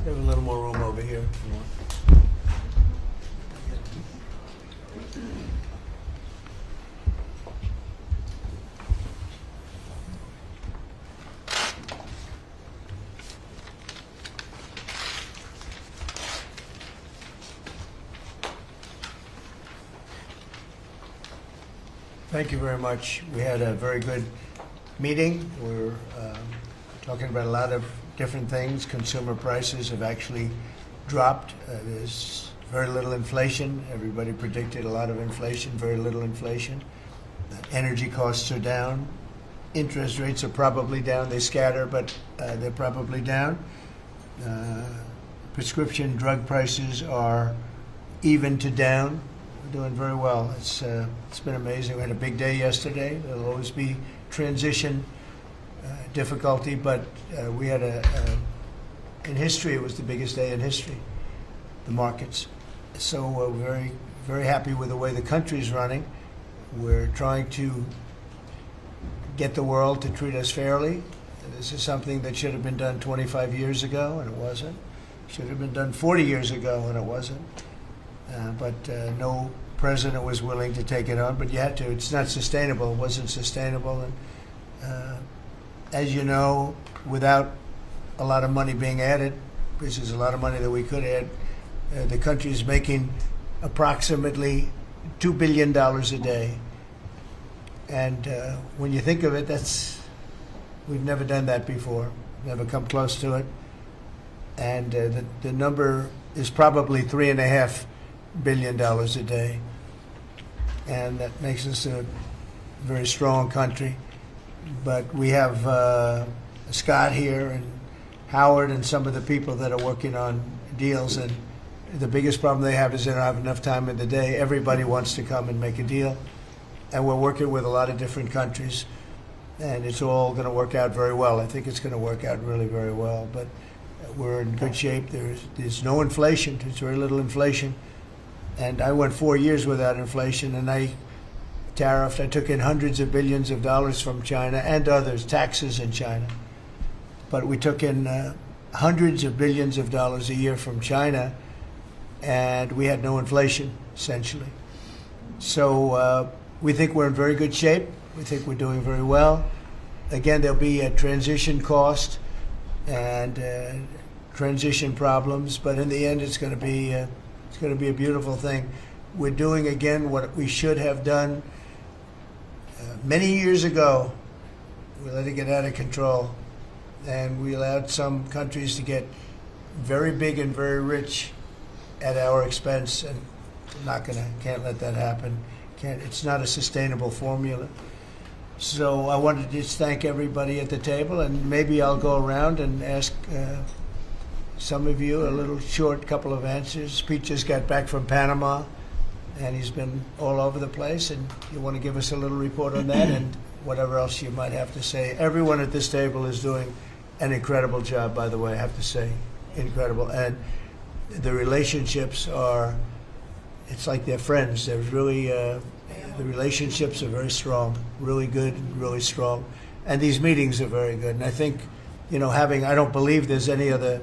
We have a little more room over here if you want. Thank you very much. We had a very good meeting. We're talking about a lot of different things. Consumer prices have actually dropped. There's very little inflation. Everybody predicted a lot of inflation, very little inflation. Energy costs are down. Interest rates are probably down. They scatter, but they're probably down. Prescription drug prices are even to down. We're doing very well. It's been amazing. We had a big day yesterday. There'll always be transition difficulty, but we had in history, it was the biggest day in history, the markets. So we're very, very happy with the way the country's running. We're trying to get the world to treat us fairly. This is something that should have been done 25 years ago, and it wasn't. Should have been done 40 years ago, and it wasn't. But no president was willing to take it on, but you had to. It's not sustainable. It wasn't sustainable. And as you know, without a lot of money being added, which is a lot of money that we could add, the country is making approximately $2 billion a day. And when you think of it, we've never done that before, never come close to it. And the number is probably $3.5 billion a day. And that makes us a very strong country. But we have Scott here and Howard and some of the people that are working on deals, and the biggest problem they have is they don't have enough time in the day. Everybody wants to come and make a deal, and we're working with a lot of different countries, and it's all going to work out very well. I think it's going to work out really very well, but we're in good shape. There's no inflation. There's very little inflation, and I went 4 years without inflation, and I took in hundreds of billions of dollars from China and others, taxes in China. But we took in hundreds of billions of dollars a year from China, and we had no inflation, essentially. So we think we're in very good shape. We think we're doing very well. Again, there'll be a transition cost and transition problems, but in the end, it's going to be a beautiful thing. We're doing again what we should have done many years ago. We let it get out of control, and we allowed some countries to get very big and very rich at our expense, and can't let that happen. It's not a sustainable formula. So I wanted to just thank everybody at the table, and maybe I'll go around and ask some of you a little short couple of answers. Pete just got back from Panama, and he's been all over the place, and you want to give us a little report on that and whatever else you might have to say. Everyone at this table is doing an incredible job, by the way, I have to say. Incredible. And the relationships it's like they're friends. They're really, the relationships are very strong, really good, really strong. And these meetings are very good. And I think, I don't believe there's any other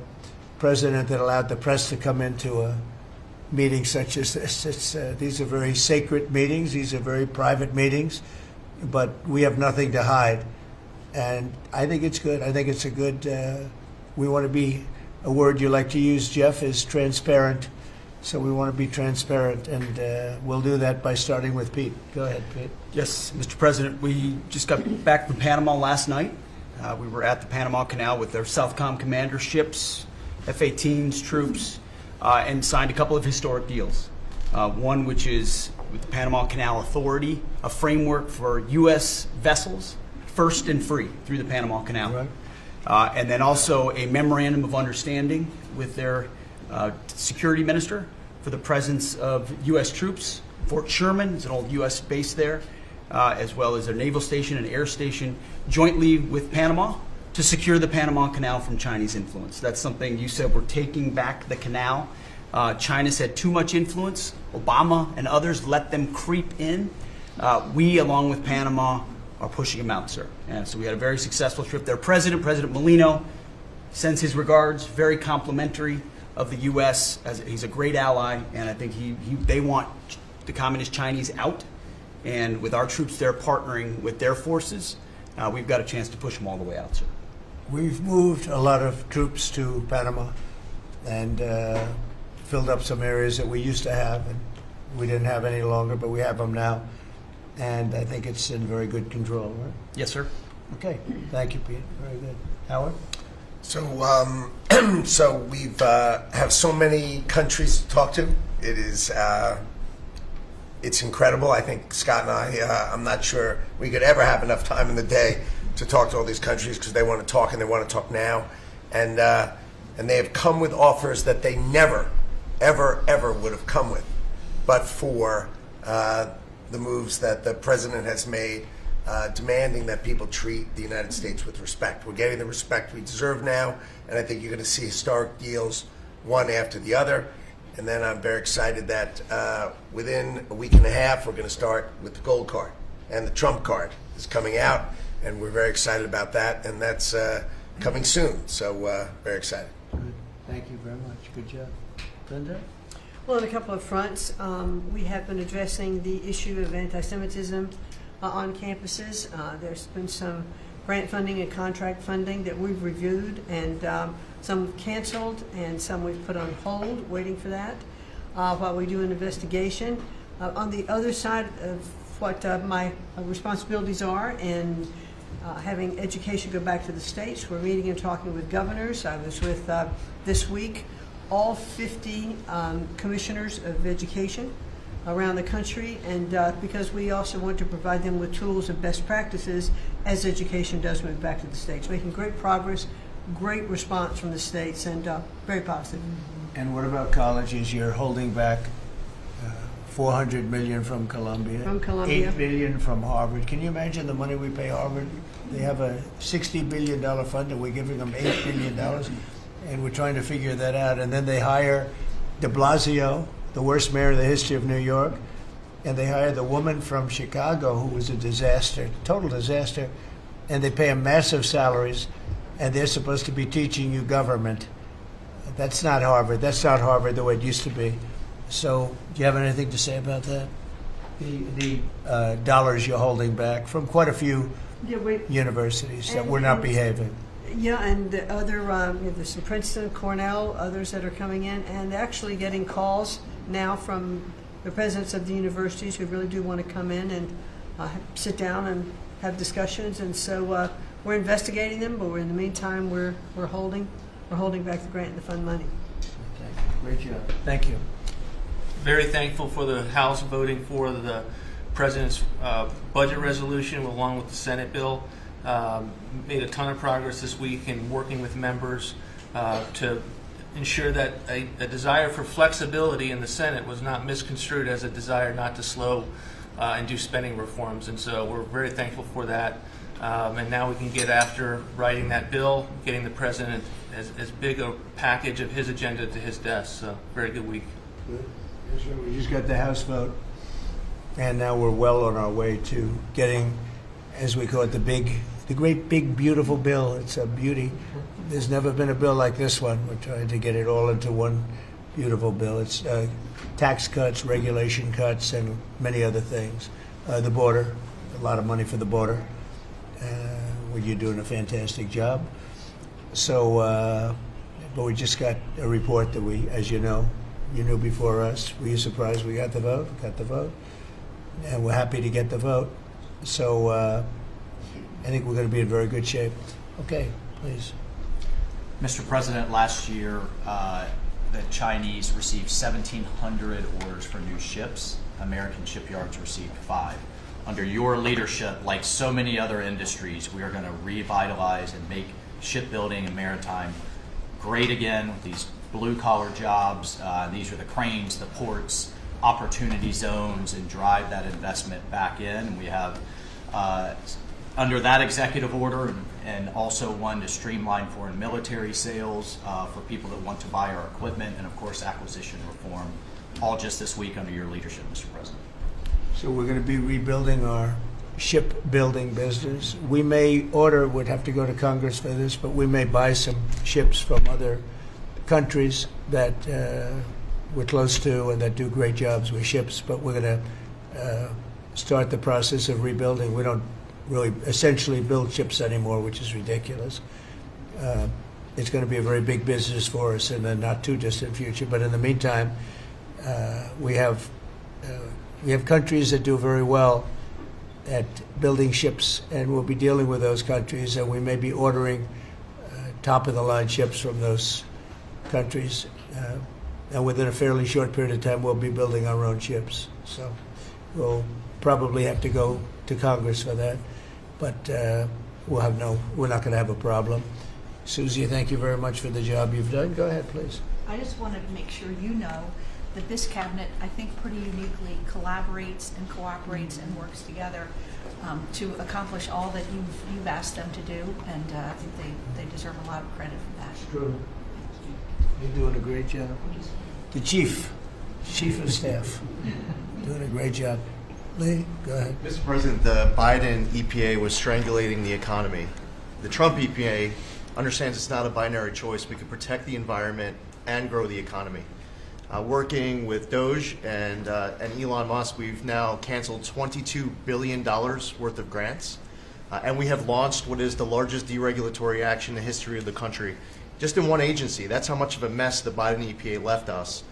president that allowed the press to come into a meeting such as this. These are very sacred meetings. These are very private meetings, but we have nothing to hide. And I think it's good. I think it's a good, we want to be, a word you like to use, Jeff, is transparent. So we want to be transparent, and we'll do that by starting with Pete. Go ahead, Pete. Yes, Mr. President, we just got back from Panama last night. We were at the Panama Canal with their Southcom commander ships, F-18s, troops, and signed a couple of historic deals. One which is with the Panama Canal Authority, a framework for U.S. vessels, first and free through the Panama Canal. Right. And then also a memorandum of understanding with their security minister for the presence of U.S. troops. Fort Sherman is an old U.S. base there, as well as their naval station and air station, jointly with Panama to secure the Panama Canal from Chinese influence. That's something you said, we're taking back the canal. China's had too much influence. Obama and others let them creep in. We, along with Panama, are pushing them out, sir. And so we had a very successful trip there. President Molino, sends his regards, very complimentary of the U.S. as he's a great ally, and I think they want the communist Chinese out, and with our troops there partnering with their forces, we've got a chance to push them all the way out, sir. We've moved a lot of troops to Panama and filled up some areas that we used to have, and we didn't have any longer, but we have them now, and I think it's in very good control, right? Yes, sir. Okay, thank you, Pete. Very good. Howard? So, so we've have so many countries to talk to. It is, it's incredible. I think Scott and I, I'm not sure we could ever have enough time in the day to talk to all these countries because they want to talk and they want to talk now, and they have come with offers that they never, ever would have come with, but for the moves that the president has made. Demanding that people treat the United States with respect. We're getting the respect we deserve now, and I think you're going to see historic deals one after the other. And then I'm very excited that within a week and a half, we're going to start with the gold card. And the Trump card is coming out, and we're very excited about that, and that's coming soon. So very excited. Good. Thank you very much. Good job. Linda? Well, on a couple of fronts, we have been addressing the issue of anti-Semitism on campuses. There's been some grant funding and contract funding that we've reviewed, and some canceled and some we've put on hold, waiting for that, while we do an investigation. On the other side of what my responsibilities are in having education go back to the states, we're meeting and talking with governors. I was with, this week, all 50 commissioners of education around the country, and because we also want to provide them with tools and best practices as education does move back to the states. Making great progress, great response from the states, and very positive. And what about colleges? You're holding back $400 million from Columbia. From Columbia. $8 billion from Harvard. Can you imagine the money we pay Harvard? They have a $60 billion fund, and we're giving them $8 billion, and we're trying to figure that out. And then they hire de Blasio, the worst mayor in the history of New York, and they hire the woman from Chicago who was a disaster, total disaster, and they pay them massive salaries, and they're supposed to be teaching you government. That's not Harvard. That's not Harvard the way it used to be. So, do you have anything to say about that? The dollars you're holding back from quite a few universities that were not behaving. Yeah, and the other, there's some Princeton, Cornell, others that are coming in, and actually getting calls now from the presidents of the universities who really do want to come in and sit down and have discussions. And so we're investigating them, but in the meantime, we're holding back the grant and the fund money. Great job. Thank you. Very thankful for the House voting for the president's budget resolution along with the Senate bill. Made a ton of progress this week in working with members to ensure that a desire for flexibility in the Senate was not misconstrued as a desire not to slow and do spending reforms. And so we're very thankful for that. And now we can get after writing that bill, getting the president as big a package of his agenda to his desk. So very good week. Good. Yes, sir. We just got the House vote, and now we're well on our way to getting, as we call it, the great big beautiful bill. It's a beauty. There's never been a bill like this one. We're trying to get it all into one beautiful bill. It's tax cuts, regulation cuts, and many other things. The border, a lot of money for the border. Well, you're doing a fantastic job. So, but we just got a report that we, as you know, you knew before us. Were you surprised we got the vote? Got the vote. And we're happy to get the vote. So I think we're going to be in very good shape. Okay, please. Mr. President, last year the Chinese received 1,700 orders for new ships. American shipyards received 5. Under your leadership, like so many other industries, we are going to revitalize and make shipbuilding and maritime great again with these blue-collar jobs. These are the cranes, the ports, opportunity zones, and drive that investment back in. And we have under that executive order, and also one to streamline foreign military sales for people that want to buy our equipment, and of course acquisition reform, all just this week under your leadership, Mr. President. So we're going to be rebuilding our shipbuilding business. We may order, would have to go to Congress for this, but we may buy some ships from other countries that we're close to and that do great jobs with ships, but we're going to start the process of rebuilding. We don't really essentially build ships anymore, which is ridiculous. It's going to be a very big business for us in the not too distant future, but in the meantime, we have countries that do very well at building ships, and we'll be dealing with those countries, and we may be ordering top-of-the-line ships from those countries. And within a fairly short period of time, we'll be building our own ships. So we'll probably have to go to Congress for that, but we're not going to have a problem. Susie, thank you very much for the job you've done. Go ahead, please. I just wanted to make sure you know that this cabinet, I think, pretty uniquely collaborates and cooperates and works together to accomplish all that you've asked them to do, and I think they deserve a lot of credit for that. It's true. You're doing a great job. The chief of staff, doing a great job. Lee, go ahead. Mr. President, the Biden EPA was strangulating the economy. The Trump EPA understands it's not a binary choice. We can protect the environment and grow the economy. Working with Doge and Elon Musk, we've now canceled $22 billion worth of grants. And we have launched what is the largest deregulatory action in the history of the country, just in one agency. That's how much of a mess the Biden EPA left us.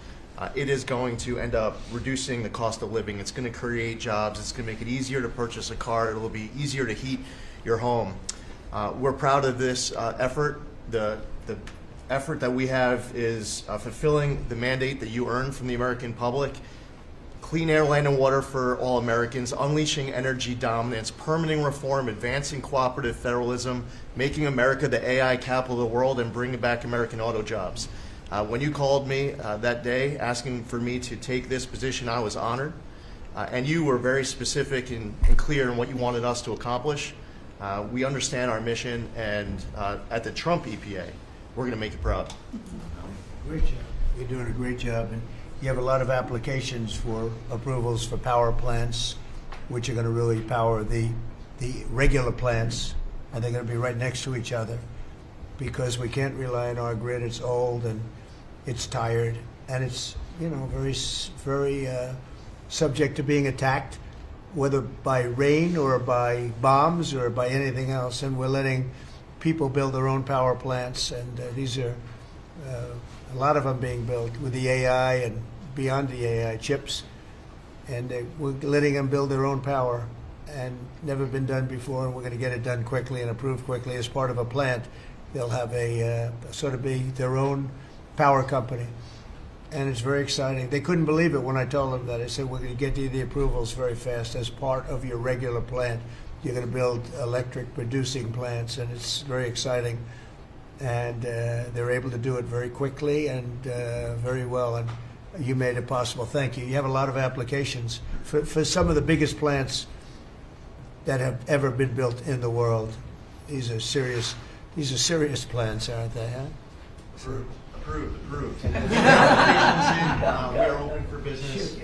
It is going to end up reducing the cost of living. It's going to create jobs. It's going to make it easier to purchase a car. It will be easier to heat your home. We're proud of this effort. The effort that we have is fulfilling the mandate that you earned from the American public. Clean air, land, and water for all Americans, unleashing energy dominance, permitting reform, advancing cooperative federalism, making America the AI capital of the world, and bringing back American auto jobs. When you called me that day asking for me to take this position, I was honored. And you were very specific and clear in what you wanted us to accomplish. We understand our mission, and at the Trump EPA, we're going to make it proud. Great job. You're doing a great job. And you have a lot of applications for approvals for power plants, which are going to really power the regular plants, and they're going to be right next to each other because we can't rely on our grid. It's old and it's tired, and it's very subject to being attacked, whether by rain or by bombs or by anything else. And we're letting people build their own power plants, and these are a lot of them being built with the AI and beyond the AI chips, and we're letting them build their own power, and never been done before, and we're going to get it done quickly and approved quickly as part of a plant. They'll have a sort of be their own power company, and it's very exciting. They couldn't believe it when I told them that. I said, we're going to get you the approvals very fast as part of your regular plant. You're going to build electric producing plants, and it's very exciting. And they're able to do it very quickly and very well, and you made it possible. Thank you. You have a lot of applications for some of the biggest plants that have ever been built in the world. These are serious plants, aren't they? Huh? Approved. We are open for business.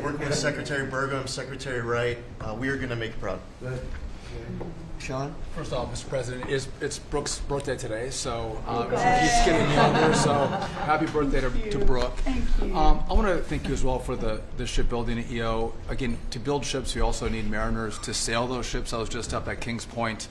Working with Secretary Burgum, Secretary Wright, we are going to make it proud. Good. Sean? First off, Mr. President, it's Brooke's birthday today, so he's getting younger, so happy birthday to Brooke. Thank you. I want to thank you as well for the shipbuilding at EO. Again, to build ships, we also need mariners to sail those ships. I was just up at Kings Point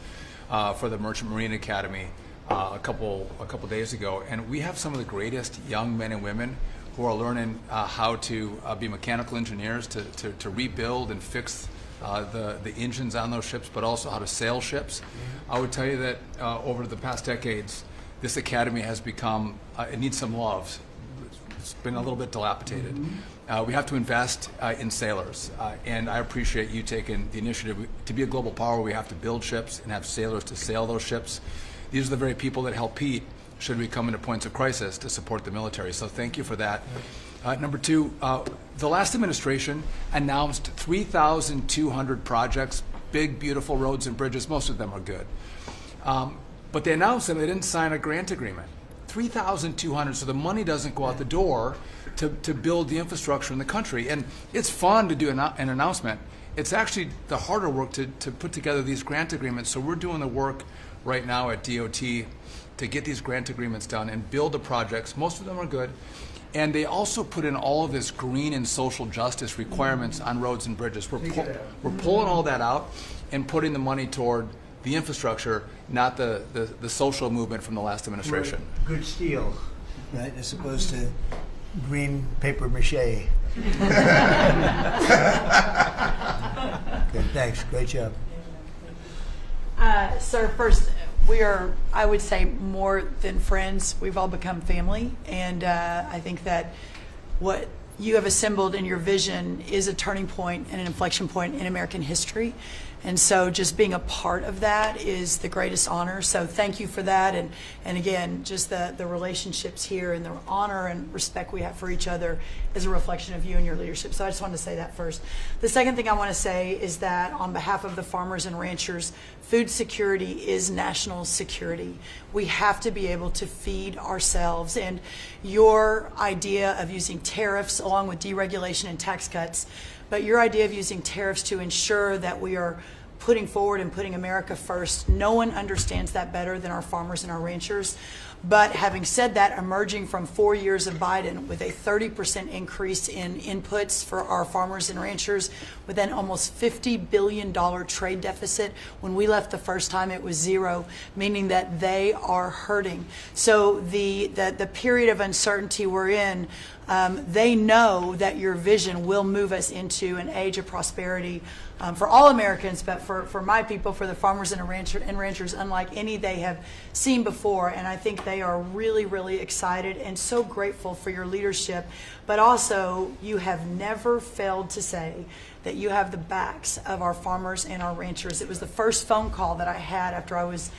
for the Merchant Marine Academy a couple days ago, and we have some of the greatest young men and women who are learning how to be mechanical engineers, to rebuild and fix the engines on those ships, but also how to sail ships. I would tell you that over the past decades, this academy has become, it needs some love. It's been a little bit dilapidated. We have to invest in sailors, and I appreciate you taking the initiative. To be a global power, we have to build ships and have sailors to sail those ships. These are the very people that help Pete should we come into points of crisis to support the military. So thank you for that. Number two, the last administration announced 3,200 projects, big, beautiful roads and bridges. Most of them are good. But they announced them, they didn't sign a grant agreement. 3,200, so the money doesn't go out the door to build the infrastructure in the country. And it's fun to do an announcement. it's actually the harder work to put together these grant agreements. So we're doing the work right now at DOT to get these grant agreements done and build the projects. Most of them are good. And they also put in all of this green and social justice requirements on roads and bridges. We're pulling all that out and putting the money toward the infrastructure, not the social movement from the last administration. Good steel, right, as opposed to green paper mache. Good, thanks. Great job. Sir, first, we are, I would say, more than friends. We've all become family. And I think that what you have assembled in your vision is a turning point and an inflection point in American history. And so just being a part of that is the greatest honor. So thank you for that. And again, just the relationships here and the honor and respect we have for each other is a reflection of you and your leadership. So I just wanted to say that first. The second thing I want to say is that on behalf of the farmers and ranchers, food security is national security. We have to be able to feed ourselves. And your idea of using tariffs along with deregulation and tax cuts, but your idea of using tariffs to ensure that we are putting forward and putting America first, no one understands that better than our farmers and our ranchers. But having said that, emerging from 4 years of Biden with a 30% increase in inputs for our farmers and ranchers, with an almost $50 billion trade deficit. When we left the first time, it was zero, meaning that they are hurting. So the period of uncertainty we're in, they know that your vision will move us into an age of prosperity for all Americans, but for my people, for the farmers and ranchers, unlike any they have seen before. And I think they are really, really excited and so grateful for your leadership. But also, you have never failed to say that you have the backs of our farmers and our ranchers. It was the first phone call that I had after I was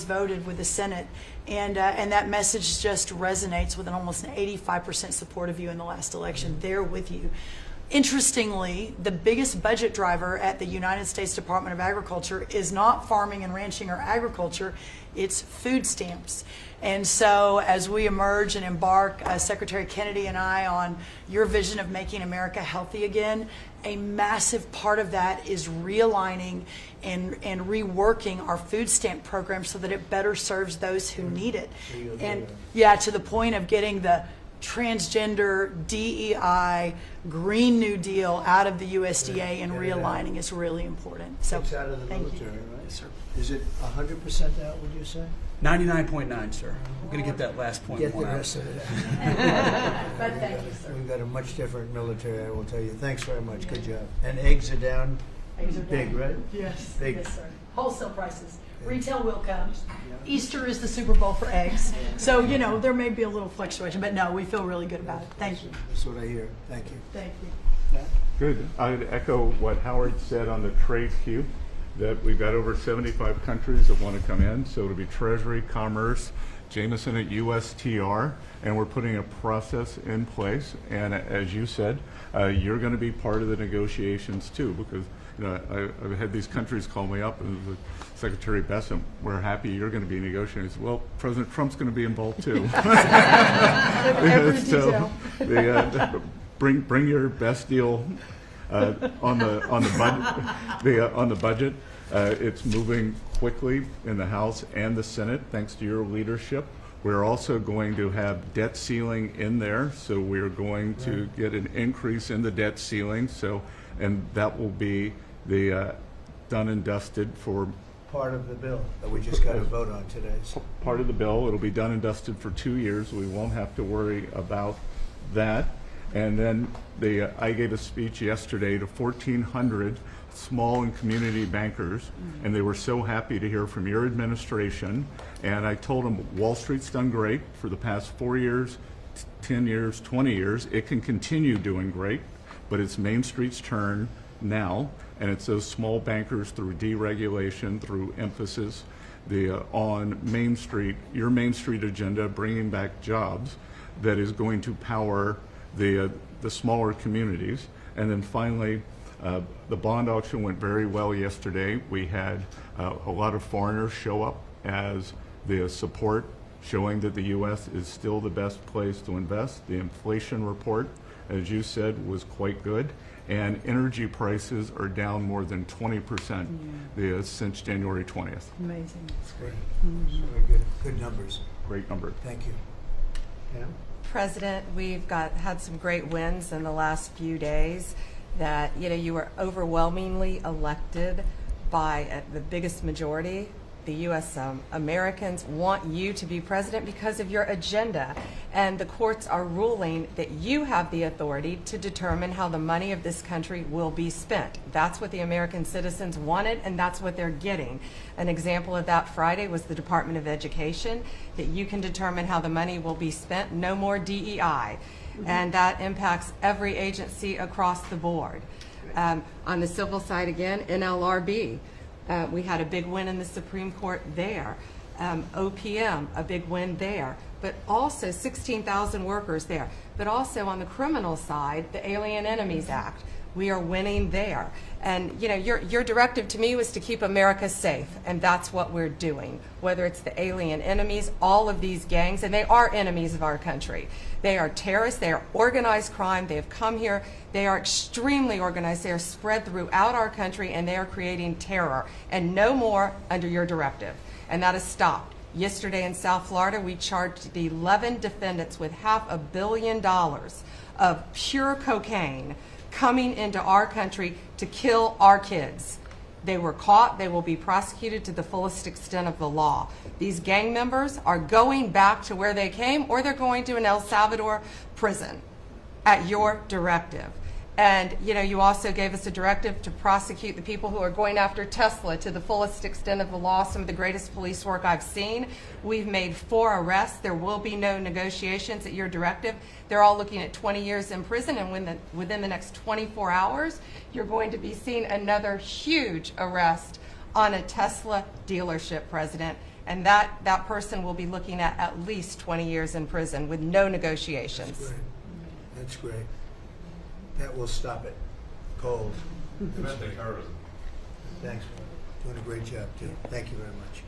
voted with the Senate. And that message just resonates with an almost 85% support of you in the last election. They're with you. Interestingly, the biggest budget driver at the United States Department of Agriculture is not farming and ranching or agriculture, it's food stamps. And so as we emerge and embark, Secretary Kennedy and I, on your vision of making America healthy again, a massive part of that is realigning and reworking our food stamp program so that it better serves those who need it. And yeah, to the point of getting the transgender, DEI, Green New Deal out of the USDA and realigning is really important. So It's out of the thank military, you. right? Yes, sir. Is it 100% out, would you say? 99.9, sir. I'm going to get that last point. Get the one out. rest of it out. But thank you, sir. We've got a much different military, I will tell you. Thanks very much. Good job. And eggs are down. Eggs are Big, down. right? Yes, Big. yes, sir. Wholesale prices. Retail will come. Easter is the Super Bowl for eggs. So, there may be a little fluctuation, but no, we feel really good about it. Thank you. That's what I hear. Thank you. Thank you. Good. I'd echo what Howard said on the trade queue, that we've got over 75 countries that want to come in. So it'll be Treasury, Commerce, Jameson at USTR, and we're putting a process in place. And as you said, you're going to be part of the negotiations too, because I've had these countries call me up and Secretary Bessem, we're happy you're going to be negotiating. I said, well, President Trump's going to be involved too. Every So detail. bring your best deal on the budget. It's moving quickly in the House and the Senate, thanks to your leadership. We're also going to have debt ceiling in there, so we're going to get an increase in the debt ceiling. And that will be the done and dusted for Part of the bill that we just got to vote on today. So part of the bill. It'll be done and dusted for 2 years. We won't have to worry about that. And then I gave a speech yesterday to 1,400 small and community bankers, and they were so happy to hear from your administration. And I told them Wall Street's done great for the past 4 years, 10 years, 20 years. It can continue doing great, but it's Main Street's turn now, and it's those small bankers through deregulation, through emphasis on Main Street, your Main Street agenda, bringing back jobs, that is going to power the smaller communities. And then finally, the bond auction went very well yesterday. We had a lot of foreigners show up as the support, showing that the U.S. is still the best place to invest. The inflation report as you said, was quite good. And energy prices are down more than 20% since January 20th. Amazing. That's great. Very good. Good numbers. Great number. Thank you. Pam? President, we've had some great wins in the last few days that, you were overwhelmingly elected by the biggest majority. The U.S. Americans want you to be president because of your agenda, and the courts are ruling that you have the authority to determine how the money of this country will be spent. That's what the American citizens wanted, and that's what they're getting. An example of that Friday was the Department of Education, that you can determine how the money will be spent. No more DEI, and that impacts every agency across the board. On the civil side again, NLRB. We had a big win in the Supreme Court there. OPM, a big win there. But also 16,000 workers there. But also on the criminal side, the Alien Enemies Act. We are winning there. And your directive to me was to keep America safe, and that's what we're doing. Whether it's the alien enemies, all of these gangs, and they are enemies of our country. They are terrorists, they are organized crime, they have come here, they are extremely organized, they are spread throughout our country, and they are creating terror. And no more under your directive. And that is stopped. Yesterday in South Florida, we charged the 11 defendants with $500 million of pure cocaine coming into our country to kill our kids. They were caught. They will be prosecuted to the fullest extent of the law. These gang members are going back to where they came, or they're going to an El Salvador prison at your directive. And you also gave us a directive to prosecute the people who are going after Tesla to the fullest extent of the law, some of the greatest police work I've seen. We've made 4 arrests. There will be no negotiations at your directive. They're all looking at 20 years in prison, and within the next 24 hours, you're going to be seeing another huge arrest on a Tesla dealership, President. And that person will be looking at least 20 years in prison with no negotiations. That's great. That's great. That will stop it cold. Domestic terrorism. Thanks, doing a great job, too. Thank you very much.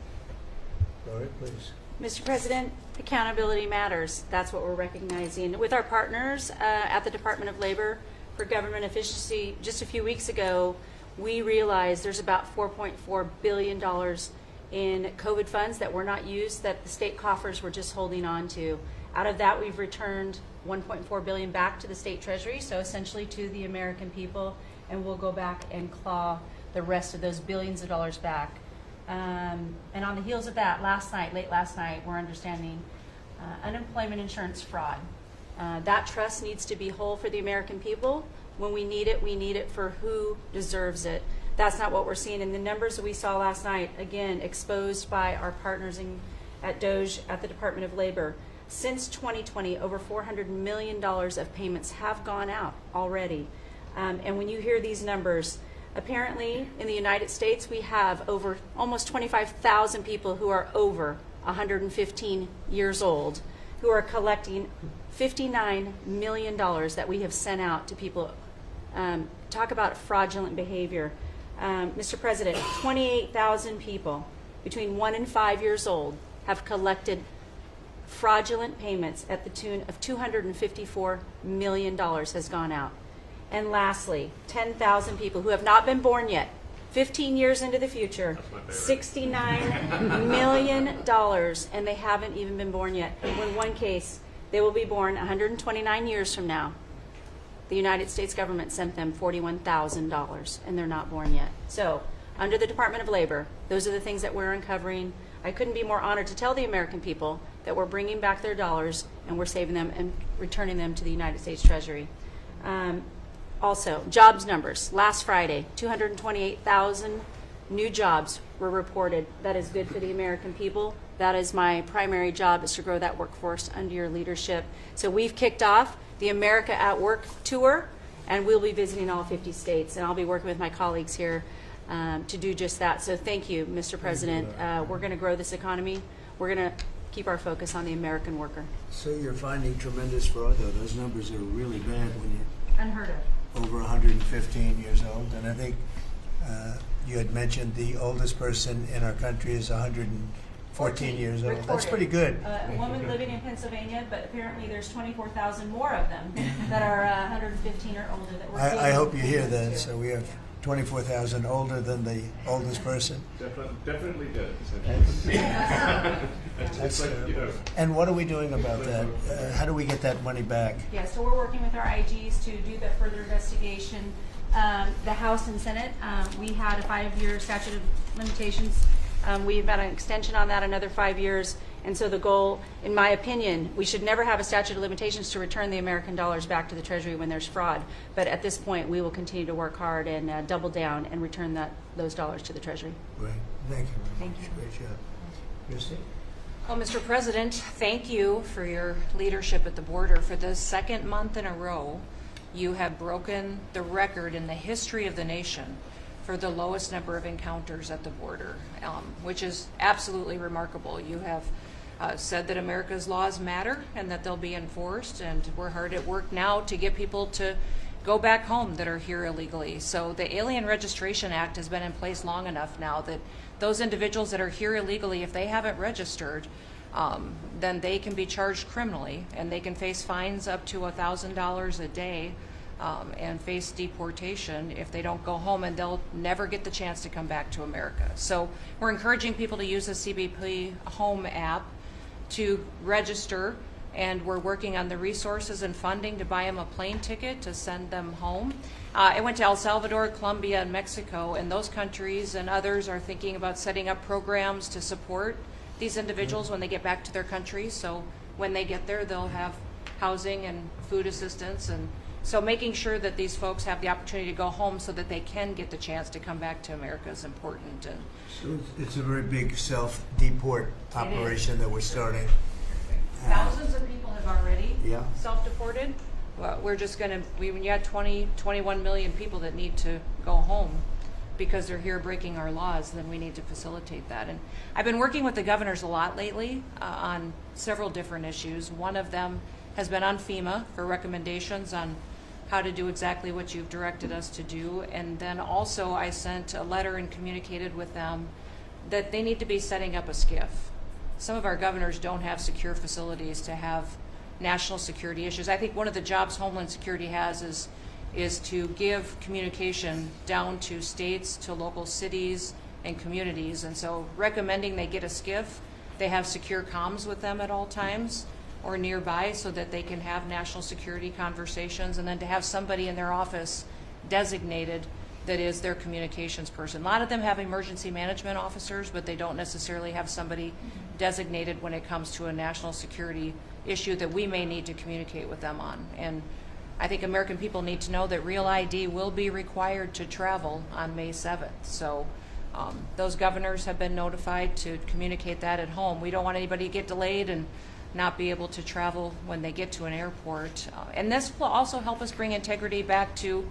Gloria, please. Mr. President, accountability matters. That's what we're recognizing. With our partners at the Department of Labor for Government Efficiency, just a few weeks ago, we realized there's about $4.4 billion in COVID funds that were not used, that the state coffers were just holding on to. Out of that, we've returned $1.4 billion back to the state treasury, so essentially to the American people, and we'll go back and claw the rest of those billions of dollars back. And on the heels of that, late last night, we're understanding unemployment insurance fraud. That trust needs to be whole for the American people. When we need it for who deserves it. That's not what we're seeing in the numbers that we saw last night, again, exposed by our partners at DOJ at the Department of Labor. Since 2020, over $400 million of payments have gone out already. And when you hear these numbers, apparently in the United States, we have over almost 25,000 people who are over 115 years old who are collecting $59 million that we have sent out to people. Talk about fraudulent behavior. Mr. President, 28,000 people between 1 and 5 years old have collected fraudulent payments at the tune of $254 million has gone out. And lastly, 10,000 people who have not been born yet, 15 years into the future, $69 million, and they haven't even been born yet. In one case, they will be born 129 years from now. The United States government sent them $41,000, and they're not born yet. So, under the Department of Labor, those are the things that we're uncovering. I couldn't be more honored to tell the American people that we're bringing back their dollars and we're saving them and returning them to the United States Treasury. Also, jobs numbers. Last Friday, 228,000 new jobs were reported. That is good for the American people. That is my primary job, is to grow that workforce under your leadership. So we've kicked off the America at Work tour, and we'll be visiting all 50 states, and I'll be working with my colleagues here to do just that. So thank you, Mr. President. We're going to grow this economy. We're going to keep our focus on the American worker. So you're finding tremendous fraud, though. Those numbers are really bad when you're Unheard of. over 115 years old. And I think you had mentioned the oldest person in our country is 114 14 years old. That's reported. pretty good. A woman living in Pennsylvania, but apparently there's 24,000 more of them that are 115 or older that we're seeing. I hope you hear in that. this So we have 24,000 older than the oldest person. Definitely did. That's terrible. And what are we doing about that? How do we get that money back? Yeah, so we're working with our IGs to do the further investigation. The House and Senate, we had a 5-year statute of limitations. We've got an extension on that, another 5 years. And so the goal, in my opinion, we should never have a statute of limitations to return the American dollars back to the Treasury when there's fraud. But at this point, we will continue to work hard and double down and return those dollars to the Treasury. Great. Thank you very Thank much. you. Great job. Christy? Well, Mr. President, thank you for your leadership at the border. For the second month in a row, you have broken the record in the history of the nation for the lowest number of encounters at the border, which is absolutely remarkable. You have said that America's laws matter and that they'll be enforced, and we're hard at work now to get people to go back home that are here illegally. So the Alien Registration Act has been in place long enough now that those individuals that are here illegally, if they haven't registered, then they can be charged criminally, and they can face fines up to $1,000 a day and face deportation if they don't go home, and they'll never get the chance to come back to America. So we're encouraging people to use the CBP Home app to register, and we're working on the resources and funding to buy them a plane ticket to send them home. I went to El Salvador, Colombia, and Mexico, and those countries and others are thinking about setting up programs to support these individuals when they get back to their countries. So when they get there, they'll have housing and food assistance, and so making sure that these folks have the opportunity to go home so that they can get the chance to come back to America is important. And So it's a very big self-deport operation that we're starting. thousands of people have already Yeah. self-deported. Well, we're just going to, when you had 21 million people that need to go home because they're here breaking our laws, then we need to facilitate that. And I've been working with the governors a lot lately on several different issues. One of them has been on FEMA for recommendations on how to do exactly what you've directed us to do. And then also I sent a letter and communicated with them that they need to be setting up a SCIF. Some of our governors don't have secure facilities to have national security issues. I think one of the jobs Homeland Security has is to give communication down to states, to local cities and communities. And so recommending they get a SCIF, they have secure comms with them at all times or nearby so that they can have national security conversations, and then to have somebody in their office designated that is their communications person. A lot of them have emergency management officers, but they don't necessarily have somebody designated when it comes to a national security issue that we may need to communicate with them on. And I think American people need to know that Real ID will be required to travel on May 7th. So those governors have been notified to communicate that at home. We don't want anybody to get delayed and not be able to travel when they get to an airport. And this will also help us bring integrity back to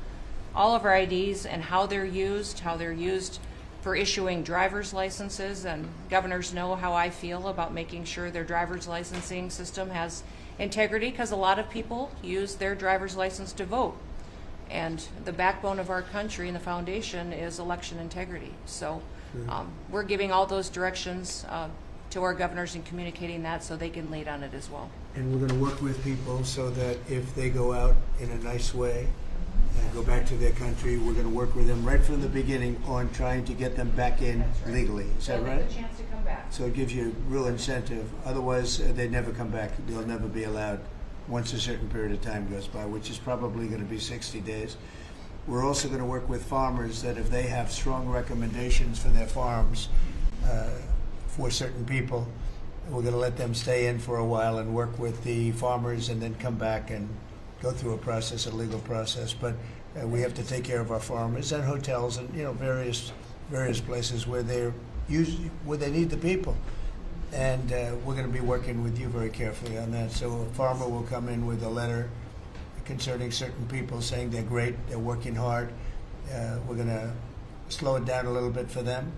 all of our IDs and how they're used for issuing driver's licenses. And governors know how I feel about making sure their driver's licensing system has integrity, because a lot of people use their driver's license to vote. And the backbone of our country and the foundation is election integrity. So we're giving all those directions to our governors and communicating that so they can lead on it as well. And we're going to work with people so that if they go out in a nice way and go back to their country, we're going to work with them right from the beginning on trying to get them back in legally. Is that right? Get a chance to come back. So it gives you real incentive. Otherwise, they never come back. They'll never be allowed once a certain period of time goes by, which is probably going to be 60 days. We're also going to work with farmers that if they have strong recommendations for their farms for certain people, we're going to let them stay in for a while and work with the farmers and then come back and go through a process, a legal process. But we have to take care of our farmers and hotels and various places where they need the people. And we're going to be working with you very carefully on that. So a farmer will come in with a letter concerning certain people saying they're great, they're working hard. We're going to slow it down a little bit for them,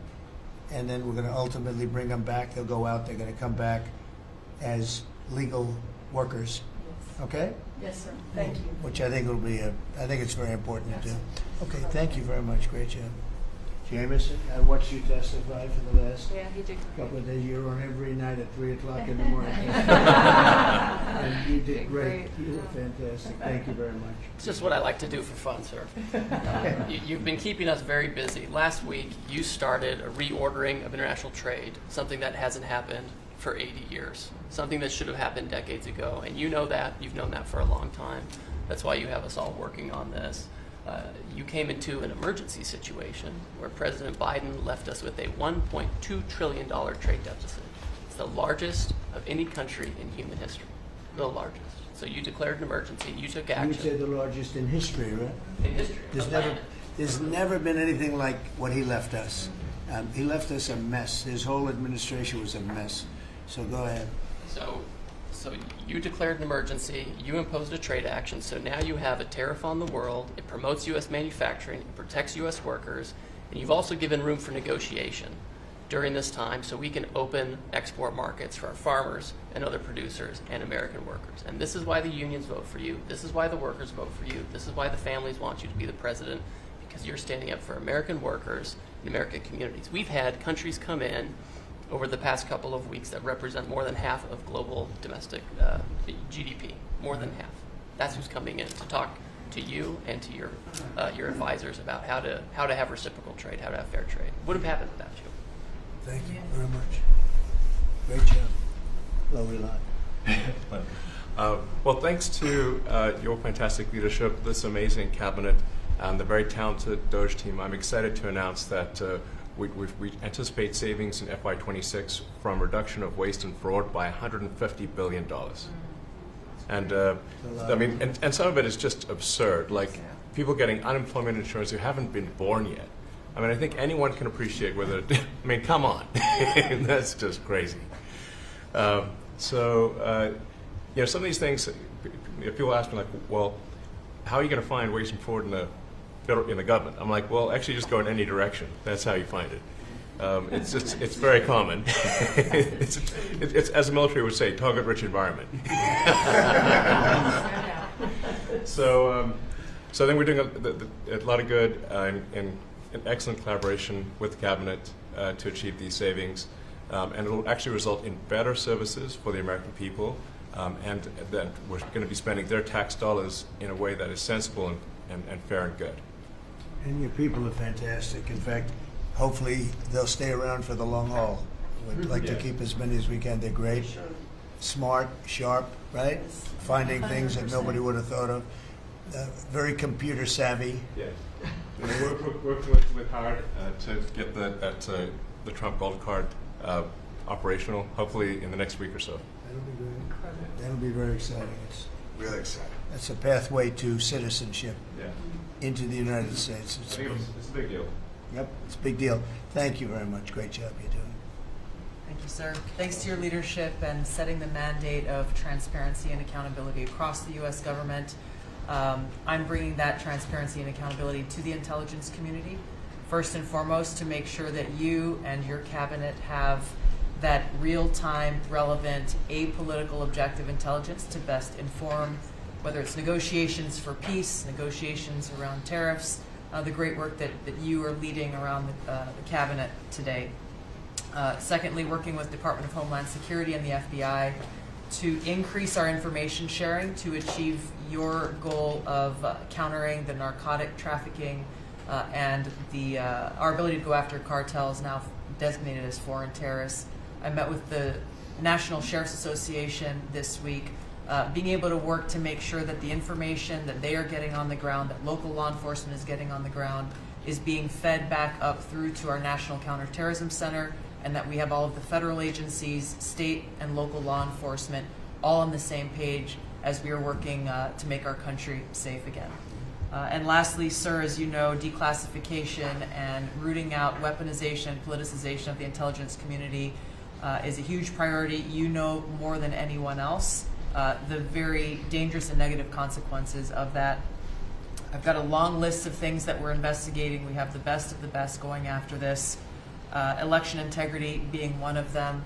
and then we're going to ultimately bring them back. They'll go out, they're going to come back as legal workers. Okay? Yes, sir. Thank you. Which I think will be I think it's very important to do. Okay, thank you very much. Great job. Jameson, I watched you testify for the last Yeah, he did great. couple of days. You were on every night at 3 o'clock in the morning. And you did great. You were fantastic. Thank you very much. It's just what I like to do for fun, sir. You've been keeping us very busy. Last week, you started a reordering of international trade, something that hasn't happened for 80 years, something that should have happened decades ago. And you know that. You've known that for a long time. That's why you have us all working on this. You came into an emergency situation where President Biden left us with a $1.2 trillion trade deficit. It's the largest of any country in human history, the largest. So you declared an emergency, you took action. You would say the largest in history, right? In history. There's never been anything like what he left us. He left us a mess. His whole administration was a mess. So go ahead. So you declared an emergency, you imposed a trade action, so now you have a tariff on the world, it promotes U.S. manufacturing, it protects U.S. workers, and you've also given room for negotiation during this time so we can open export markets for our farmers and other producers and American workers. And this is why the unions vote for you, this is why the workers vote for you, this is why the families want you to be the president, because you're standing up for American workers and American communities. We've had countries come in over the past couple of weeks that represent more than half of global domestic GDP, more than half. That's who's coming in to talk to you and to your advisors about how to have reciprocal trade, how to have fair trade. Would have happened without you. Thank you very much. Great job. Lovely lot. Well, thanks to your fantastic leadership, this amazing cabinet, and the very talented DOGE team, I'm excited to announce that we anticipate savings in FY26 from reduction of waste and fraud by $150 billion. And I mean, and some of it is just absurd, like people getting unemployment insurance who haven't been born yet. I mean, I think anyone can appreciate whether, I mean, come on, that's just crazy. You know, some of these things, people ask me like, well, how are you going to find waste and fraud in the government? I'm like, well, actually just go in any direction. That's how you find it. It's very common. it's, as the military would say, target-rich environment. So I think we're doing a lot of good in excellent collaboration with the cabinet to achieve these savings. And it will actually result in better services for the American people, and that we're going to be spending their tax dollars in a way that is sensible and fair and good. And your people are fantastic. In fact, hopefully they'll stay around for the long haul. We'd like to keep as many as we can. They're great, smart, sharp, right? Finding things that nobody would have thought of. Very computer savvy. Yes. We're working with hard to get the Trump Gold Card operational, hopefully in the next week or so. That'll be great. That'll be very exciting. It's Really exciting. That's a pathway to citizenship into the United States. It's a big deal. Yep, it's a big deal. Thank you very much. Great job you're doing. Thank you, sir. Thanks to your leadership and setting the mandate of transparency and accountability across the U.S. government. I'm bringing that transparency and accountability to the intelligence community. First and foremost, to make sure that you and your cabinet have that real-time, relevant, apolitical, objective intelligence to best inform whether it's negotiations for peace, negotiations around tariffs, the great work that you are leading around the cabinet today. Secondly, working with Department of Homeland Security and the FBI to increase our information sharing to achieve your goal of countering the narcotic trafficking and our ability to go after cartels now designated as foreign terrorists. I met with the National Sheriff's Association this week, being able to work to make sure that the information that they are getting on the ground, that local law enforcement is getting on the ground, is being fed back up through to our National Counterterrorism Center, and that we have all of the federal agencies, state and local law enforcement all on the same page as we are working to make our country safe again. And lastly, sir, as you know, declassification and rooting out weaponization, politicization of the intelligence community is a huge priority. You know more than anyone else the very dangerous and negative consequences of that. I've got a long list of things that we're investigating. We have the best of the best going after this. Election integrity being one of them.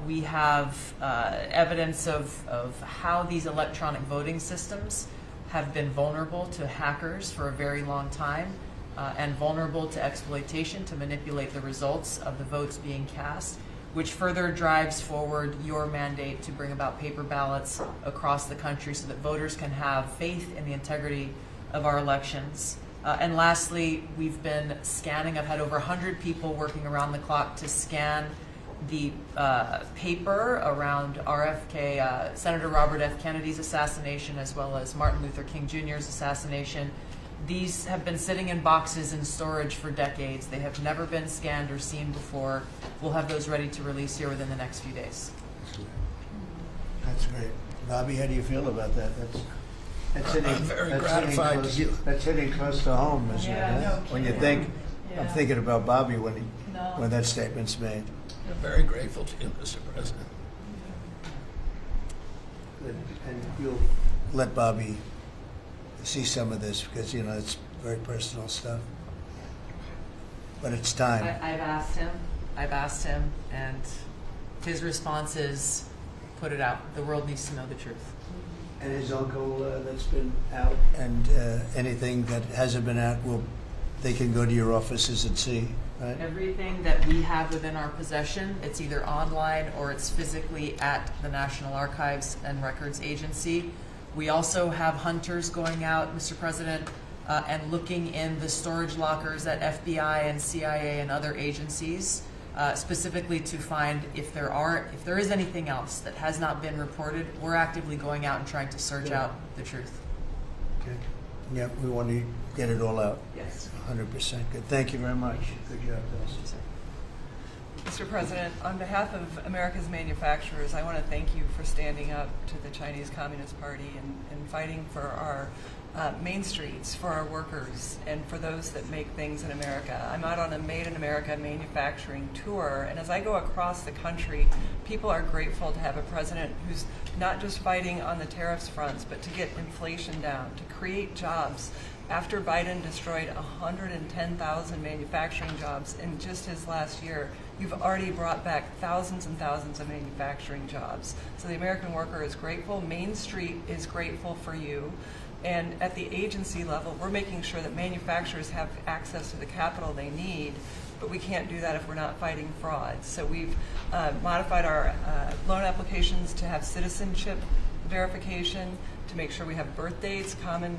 We have evidence of how these electronic voting systems have been vulnerable to hackers for a very long time. and vulnerable to exploitation to manipulate the results of the votes being cast, which further drives forward your mandate to bring about paper ballots across the country so that voters can have faith in the integrity of our elections. And lastly, we've been scanning. I've had over 100 people working around the clock to scan the paper around RFK, Senator Robert F. Kennedy's assassination, as well as Martin Luther King Jr.'s assassination. These have been sitting in boxes in storage for decades. They have never been scanned or seen before. We'll have those ready to release here within the next few days. That's great. Bobby, how do you feel about that? That's hitting, I'm very that's gratified hitting close, that's hitting close to home, isn't it? Huh? When you think, I'm thinking about Bobby when that statement's made. I'm very grateful to you, Mr. President. And you'll let Bobby see some of this because, you know, it's very personal stuff. But it's time. I've asked him, and his response is, put it out. The world needs to know the truth. And his uncle that's been out, and anything that hasn't been out, they can go to your offices and see, right? Everything that we have within our possession, it's either online or it's physically at the National Archives and Records Agency. We also have hunters going out, Mr. President, and looking in the storage lockers at FBI and CIA and other agencies, specifically to find if there is anything else that has not been reported. We're actively going out and trying to search out the truth. Okay. Yeah, we want to get it all out. Yes. 100%. Good. Thank you very much. Good job, Bill. Mr. President, on behalf of America's manufacturers, I want to thank you for standing up to the Chinese Communist Party and fighting for our main streets, for our workers, and for those that make things in America. I'm out on a Made in America manufacturing tour, and as I go across the country, people are grateful to have a president who's not just fighting on the tariffs fronts, but to get inflation down, to create jobs. After Biden destroyed 110,000 manufacturing jobs in just his last year, you've already brought back thousands and thousands of manufacturing jobs. So the American worker is grateful. Main Street is grateful for you. And at the agency level, we're making sure that manufacturers have access to the capital they need, but we can't do that if we're not fighting fraud. So we've modified our loan applications to have citizenship verification, to make sure we have birth dates, common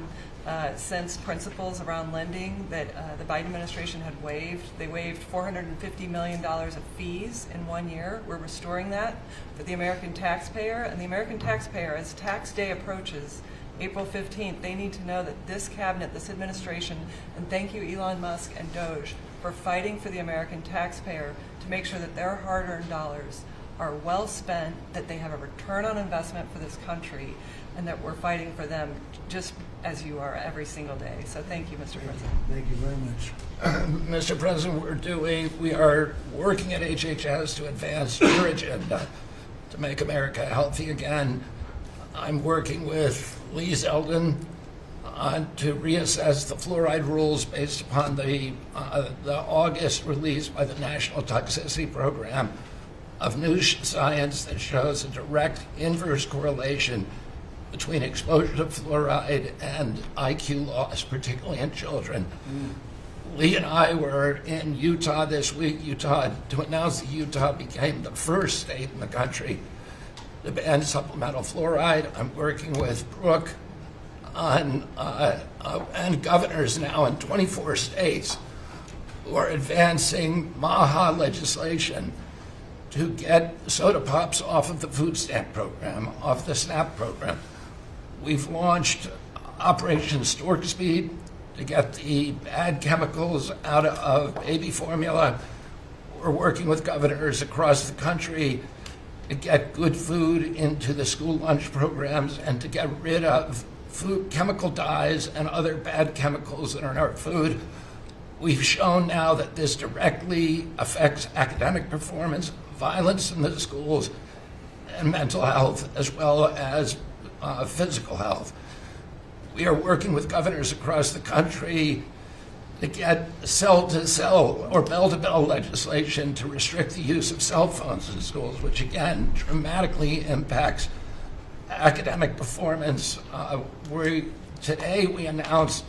sense principles around lending that the Biden administration had waived. They waived $450 million of fees in 1 year. We're restoring that for the American taxpayer. And the American taxpayer, as tax day approaches, April 15th, they need to know that this cabinet, this administration, and thank you Elon Musk and Doge for fighting for the American taxpayer to make sure that their hard-earned dollars are well spent, that they have a return on investment for this country, and that we're fighting for them just as you are every single day. So thank you, Mr. President. Thank you very much. Mr. President, we are working at HHS to advance your agenda to make America healthy again. I'm working with Lee Zeldin to reassess the fluoride rules based upon the August release by the National Toxicity Program of new science that shows a direct inverse correlation between exposure to fluoride and IQ loss, particularly in children. Lee and I were in Utah this week, to announce that Utah became the first state in the country to ban supplemental fluoride. I'm working with Brooke on, and governors now in 24 states who are advancing MAHA legislation to get soda pops off of the food stamp program, off the SNAP program. We've launched Operation Stork Speed to get the bad chemicals out of baby formula. We're working with governors across the country to get good food into the school lunch programs and to get rid of food chemical dyes and other bad chemicals that are in our food. We've shown now that this directly affects academic performance, violence in the schools, and mental health, as well as physical health. We are working with governors across the country to get cell-to-cell or bell-to-bell legislation to restrict the use of cell phones in schools, which again dramatically impacts academic performance. Today we announced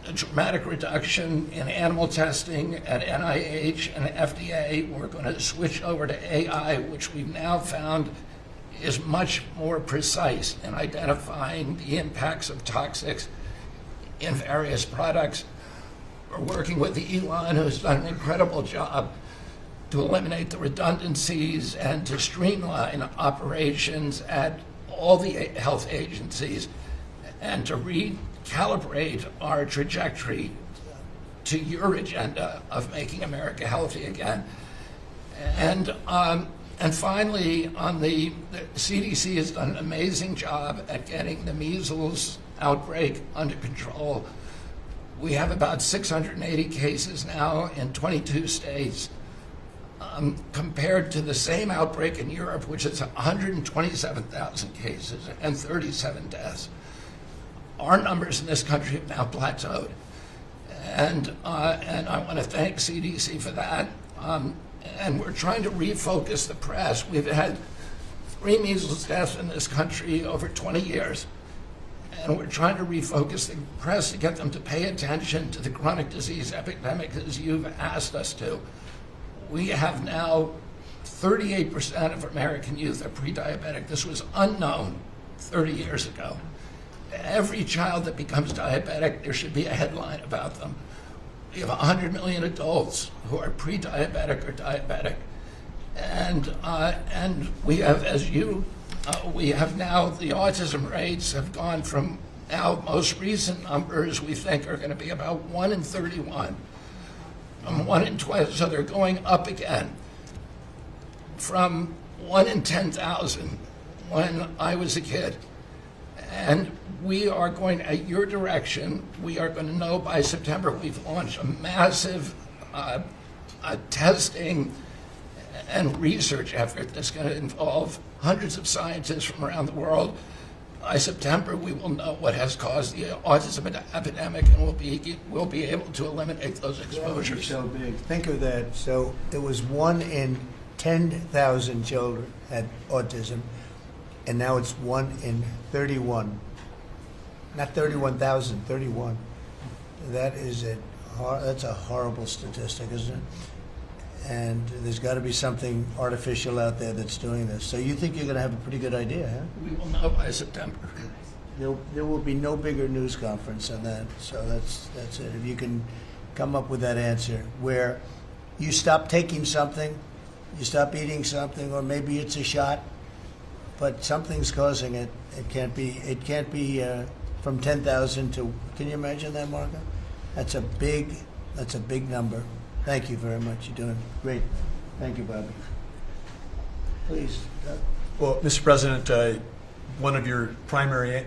a dramatic reduction in animal testing at NIH and FDA. We're going to switch over to AI, which we've now found is much more precise in identifying the impacts of toxics in various products. We're working with Elon, who's done an incredible job to eliminate the redundancies and to streamline operations at all the health agencies and to recalibrate our trajectory to your agenda of making America healthy again. And finally, the CDC has done an amazing job at getting the measles outbreak under control. We have about 680 cases now in 22 states, compared to the same outbreak in Europe, which is 127,000 cases and 37 deaths. Our numbers in this country have now plateaued. And I want to thank CDC for that. And we're trying to refocus the press. We've had 3 measles deaths in this country over 20 years. And we're trying to refocus the press to get them to pay attention to the chronic disease epidemic as you've asked us to. We have now 38% of American youth are pre-diabetic. This was unknown 30 years ago. Every child that becomes diabetic, there should be a headline about them. We have 100 million adults who are pre-diabetic or diabetic. And we have, we have now, the autism rates have gone from now most recent numbers we think are going to be about 1 in 31. 1 in 20, so they're going up again from 1 in 10,000 when I was a kid. And we are going, at your direction, we are going to know by September. We've launched a massive testing and research effort that's going to involve hundreds of scientists from around the world. By September, we will know what has caused the autism epidemic, and we'll be able to eliminate those exposures. So big. Think of that. So it was 1 in 10,000 children had autism, and now it's 1 in 31. Not 31,000, 31. That's a horrible statistic, isn't it? And there's got to be something artificial out there that's doing this. So you think you're going to have a pretty good idea, huh? We will know by September. There will be no bigger news conference on that. So that's it. If you can come up with that answer where you stop taking something, you stop eating something, or maybe it's a shot, but something's causing it. It can't be from 10,000 to. Can you imagine that, Marco? That's a big number. Thank you very much. You're doing great. Thank you, Bobby. Please. Well, Mr. President, one of your primary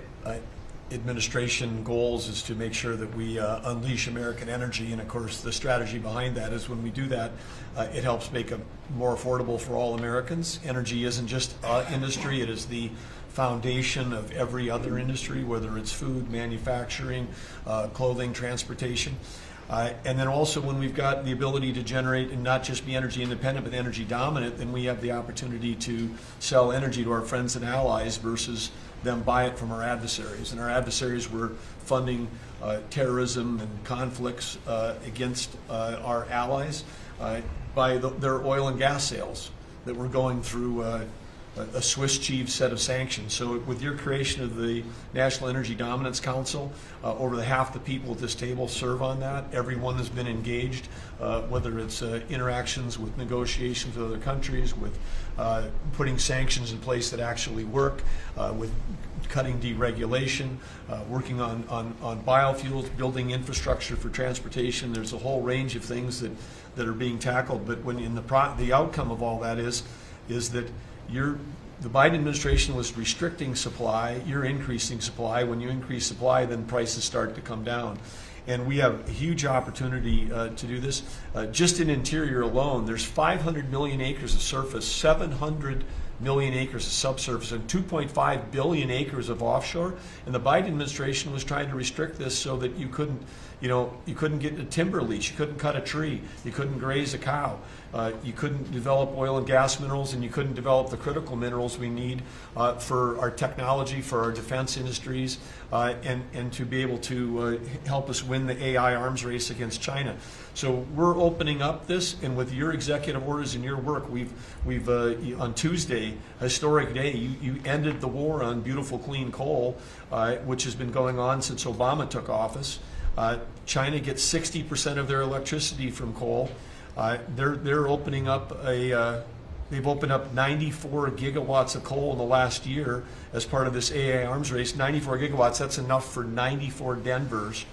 administration goals is to make sure that we unleash American energy, and of course the strategy behind that is when we do that, it helps make it more affordable for all Americans. Energy isn't just industry, it is the foundation of every other industry, whether it's food, manufacturing, clothing, transportation. And then also when we've got the ability to generate and not just be energy independent but energy dominant, then we have the opportunity to sell energy to our friends and allies versus them buy it from our adversaries. And our adversaries were funding terrorism and conflicts against our allies by their oil and gas sales that were going through a Swiss cheese set of sanctions. So with your creation of the National Energy Dominance Council, over half the people at this table serve on that. Everyone has been engaged, whether it's interactions with negotiations with other countries, with putting sanctions in place that actually work, with cutting deregulation, working on biofuels, building infrastructure for transportation. There's a whole range of things that are being tackled. But when the outcome of all that is that the Biden administration was restricting supply, you're increasing supply. When you increase supply, then prices start to come down. And we have a huge opportunity to do this. Just in Interior alone, there's 500 million acres of surface, 700 million acres of subsurface and 2.5 billion acres of offshore. And the Biden administration was trying to restrict this so that you couldn't get a timber lease, you couldn't cut a tree, you couldn't graze a cow, you couldn't develop oil and gas minerals, and you couldn't develop the critical minerals we need for our technology, for our defense industries, and to be able to help us win the AI arms race against China. So we're opening up this, and with your executive orders and your work, we've on Tuesday, historic day, you ended the war on beautiful clean coal, which has been going on since Obama took office. China gets 60% of their electricity from coal. They're opening up they've opened up 94 gigawatts of coal in the last year as part of this AI arms race. 94 gigawatts, that's enough for 94 Denvers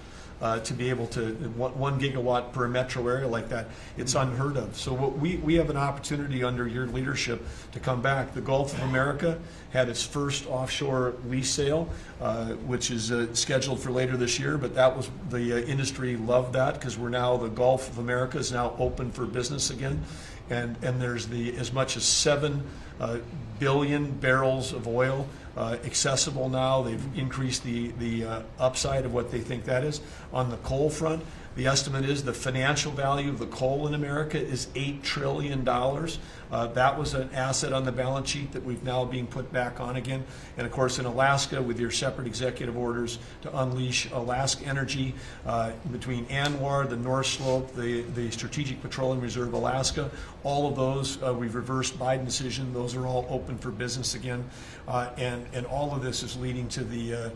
to be able to, 1 gigawatt per metro area like that. It's unheard of. So we have an opportunity under your leadership to come back. The Gulf of America had its first offshore lease sale, which is scheduled for later this year, but that was, the industry loved that because we're now, the Gulf of America is now open for business again. And there's as much as 7 billion barrels of oil accessible now. They've increased the upside of what they think that is. On the coal front, the estimate is the financial value of the coal in America is $8 trillion. That was an asset on the balance sheet that we've now being put back on again. And of course in Alaska, with your separate executive orders to unleash Alaska energy between ANWR, the North Slope, the Strategic Petroleum Reserve Alaska, all of those, we've reversed Biden decision. Those are all open for business again. And all of this is leading to the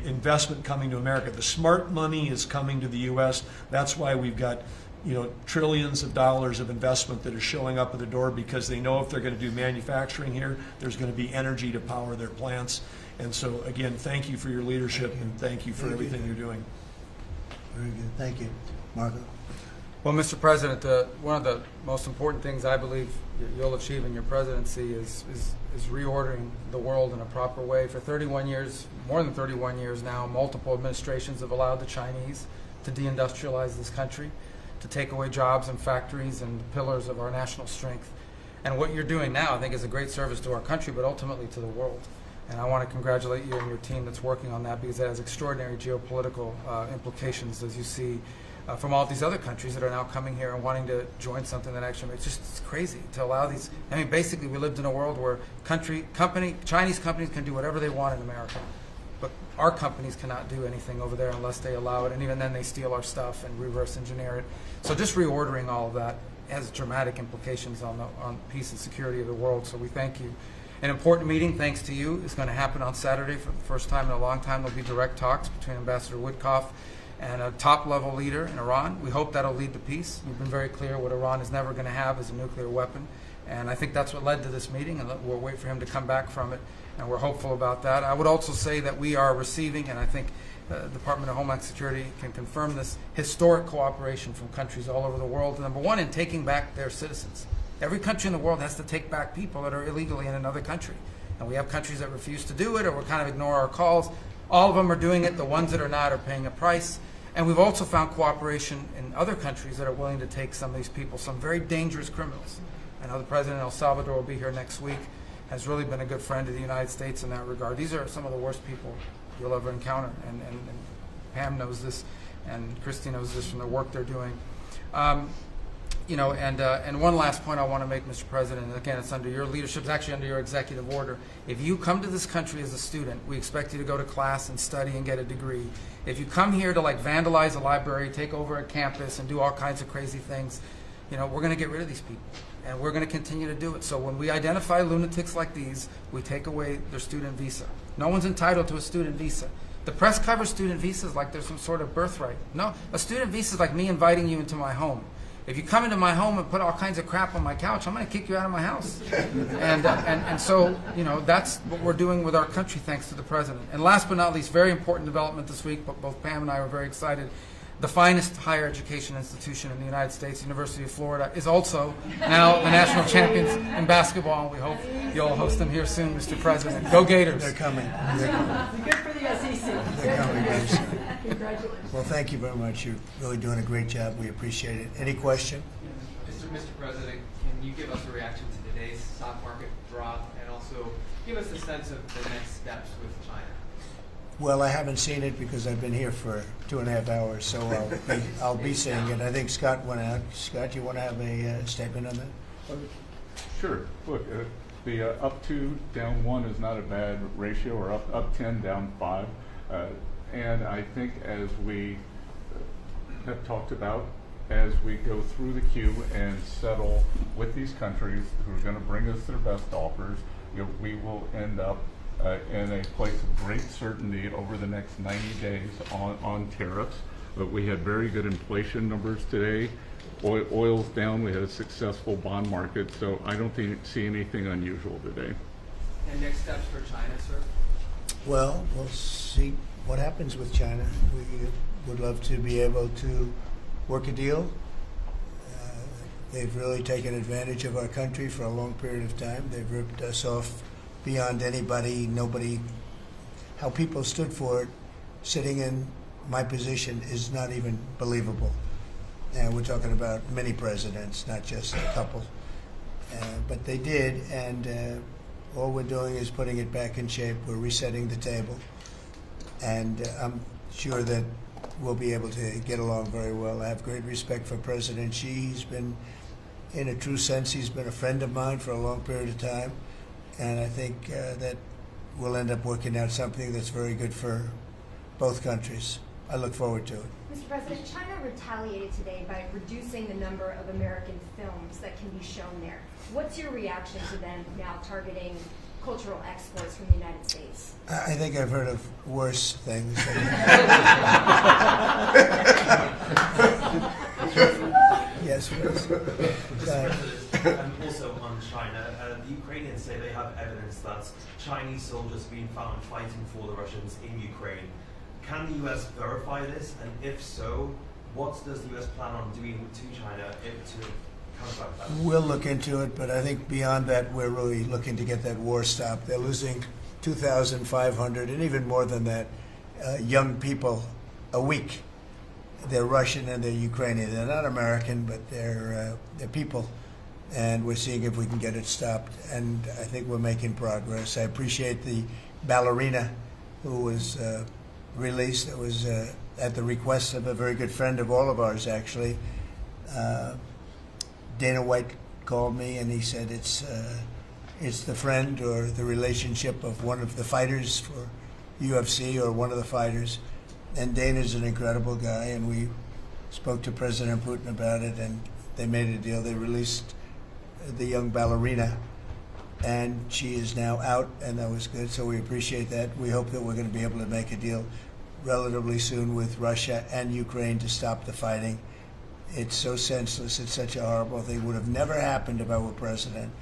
investment coming to America. The smart money is coming to the U.S. That's why we've got trillions of dollars of investment that are showing up at the door, because they know if they're going to do manufacturing here, there's going to be energy to power their plants. And so again, thank you for your leadership and thank you for everything you're doing. Very good. Thank you. Marco? Well, Mr. President, one of the most important things I believe you'll achieve in your presidency is reordering the world in a proper way. For 31 years, more than 31 years now, multiple administrations have allowed the Chinese to deindustrialize this country, to take away jobs and factories and the pillars of our national strength. And what you're doing now, I think, is a great service to our country, but ultimately to the world. And I want to congratulate you and your team that's working on that, because it has extraordinary geopolitical implications, as you see from all these other countries that are now coming here and wanting to join something that actually makes, it's crazy to allow these. I mean, basically, we lived in a world where Chinese companies can do whatever they want in America, but our companies cannot do anything over there unless they allow it, and even then they steal our stuff and reverse engineer it. So just reordering all of that has dramatic implications on peace and security of the world, so we thank you. An important meeting, thanks to you, is going to happen on Saturday for the first time in a long time. There'll be direct talks between Ambassador Woodcoff and a top-level leader in Iran. We hope that'll lead to peace. You've been very clear what Iran is never going to have is a nuclear weapon, and I think that's what led to this meeting, and we'll wait for him to come back from it, and we're hopeful about that. I would also say that we are receiving, and I think the Department of Homeland Security can confirm this, historic cooperation from countries all over the world. Number one, in taking back their citizens. Every country in the world has to take back people that are illegally in another country, and we have countries that refuse to do it or will kind of ignore our calls. All of them are doing it. The ones that are not are paying a price. And we've also found cooperation in other countries that are willing to take some of these people, some very dangerous criminals. I know the President of El Salvador will be here next week, has really been a good friend of the United States in that regard. These are some of the worst people you'll ever encounter, and Pam knows this, and Christy knows this from the work they're doing. And one last point I want to make, Mr. President, and again, it's under your leadership, it's actually under your executive order. If you come to this country as a student, we expect you to go to class and study and get a degree. If you come here to vandalize a library, take over a campus, and do all kinds of crazy things, we're going to get rid of these people, and we're going to continue to do it. So when we identify lunatics like these, we take away their student visa. No one's entitled to a student visa. The press covers student visas like there's some sort of birthright. No, a student visa is like me inviting you into my home. If you come into my home and put all kinds of crap on my couch, I'm going to kick you out of my house. And so, that's what we're doing with our country, thanks to the President. And last but not least, very important development this week, but both Pam and I were very excited. The finest higher education institution in the United States, University of Florida, is also now the national champions in basketball, and we hope you'll host them here soon, Mr. President. Go Gators. They're coming. Good for the SEC. They're coming, guys. Congratulations. Well, thank you very much. You're really doing a great job. We appreciate it. Any question? Mr. President, can you give us a reaction to today's stock market drop, and also give us a sense of the next steps with China. Well, I haven't seen it because I've been here for 2.5 hours, so I'll be seeing it. I think Scott went out. Scott, you want to have a statement on that? Sure. Look, the up 2, down 1 is not a bad ratio, or up 10, down 5. And I think as we have talked about, as we go through the queue and settle with these countries who are going to bring us their best offers, we will end up in a place of great certainty over the next 90 days on tariffs. But we had very good inflation numbers today. Oil's down. We had a successful bond market, so I don't see anything unusual today. And next steps for China, sir? Well, we'll see what happens with China. We would love to be able to work a deal. They've really taken advantage of our country for a long period of time. They've ripped us off beyond anybody, nobody. How people stood for it, sitting in my position, is not even believable. And we're talking about many presidents, not just a couple. But they did, and all we're doing is putting it back in shape. We're resetting the table. And I'm sure that we'll be able to get along very well. I have great respect for President Xi. He's been, in a true sense, he's been a friend of mine for a long period of time. And I think that we'll end up working out something that's very good for both countries. I look forward to it. Mr. President, China retaliated today by reducing the number of American films that can be shown there. What's your reaction to them now targeting cultural exports from the United States? I think I've heard of worse things. Yes, please. Also on China, the Ukrainians say they have evidence that Chinese soldiers have been found fighting for the Russians in Ukraine. Can the U.S. verify this? And if so, what does the U.S. plan on doing to China to counteract that? We'll look into it, but I think beyond that, we're really looking to get that war stopped. They're losing 2,500 and even more than that young people a week. They're Russian and they're Ukrainian. They're not American, but they're people. And we're seeing if we can get it stopped. And I think we're making progress. I appreciate the ballerina who was released. It was at the request of a very good friend of all of ours, actually. Dana White called me and he said it's the friend or the relationship of one of the fighters for UFC or one of the fighters. And Dana's an incredible guy, and we spoke to President Putin about it, and they made a deal. They released the young ballerina, and she is now out, and that was good, so we appreciate that. We hope that we're going to be able to make a deal relatively soon with Russia and Ukraine to stop the fighting. It's so senseless. It's such a horrible thing. It would have never happened if I were president,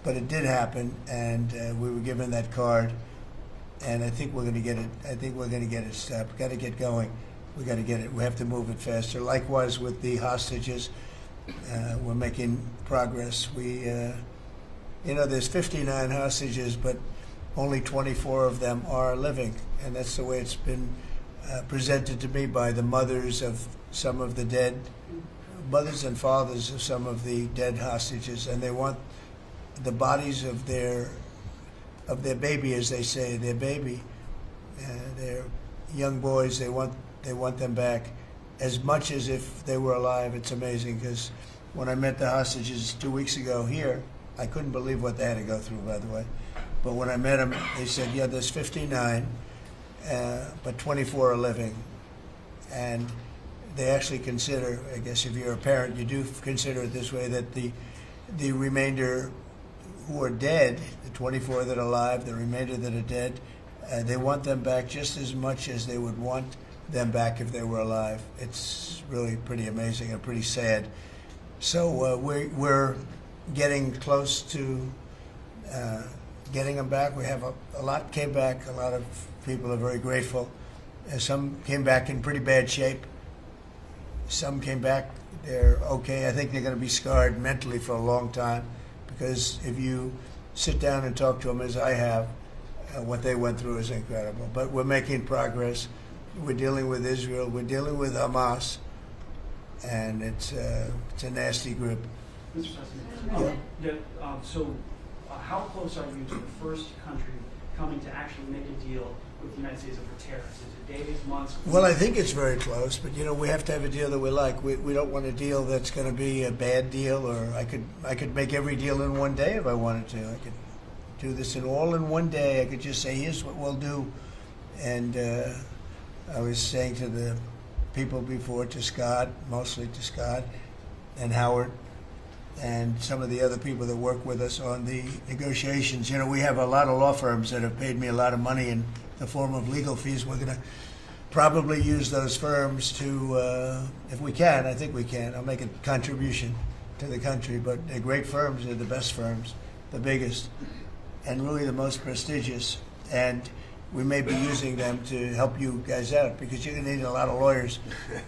but it did happen, and we were given that card. And I think we're going to get it. I think we're going to get it stopped. Got to get going. We got to get it. We have to move it faster. Likewise with the hostages, we're making progress. We, there's 59 hostages, but only 24 of them are living, and that's the way it's been presented to me by the mothers of some of the dead, mothers and fathers of some of the dead hostages, and they want the bodies of their baby, as they say, their baby, their young boys. They want them back as much as if they were alive. It's amazing, because when I met the hostages 2 weeks ago here, I couldn't believe what they had to go through, by the way. But when I met them, they said, yeah, there's 59, but 24 are living. And they actually consider, I guess if you're a parent, you do consider it this way, that the remainder who are dead, the 24 that are alive, the remainder that are dead, they want them back just as much as they would want them back if they were alive. It's really pretty amazing and pretty sad. So we're getting close to getting them back. We have a lot came back. A lot of people are very grateful. Some came back in pretty bad shape. Some came back, they're okay. I think they're going to be scarred mentally for a long time, because if you sit down and talk to them, as I have, what they went through is incredible. But we're making progress. We're dealing with Israel. We're dealing with Hamas, and it's a nasty group. Mr. President, how close are you to the first country coming to actually make a deal with the United States over tariffs? Is it days, months? Well, I think it's very close, but we have to have a deal that we like. We don't want a deal that's going to be a bad deal, or I could make every deal in one day if I wanted to. I could do this all in one day. I could just say, here's what we'll do. And I was saying to the people before, to Scott, mostly to Scott and Howard, and some of the other people that work with us on the negotiations. We have a lot of law firms that have paid me a lot of money in the form of legal fees. We're going to probably use those firms to, if we can, I think we can. I'll make a contribution to the country, but they're great firms. They're the best firms, the biggest, and really the most prestigious. And we may be using them to help you guys out, because you're going to need a lot of lawyers.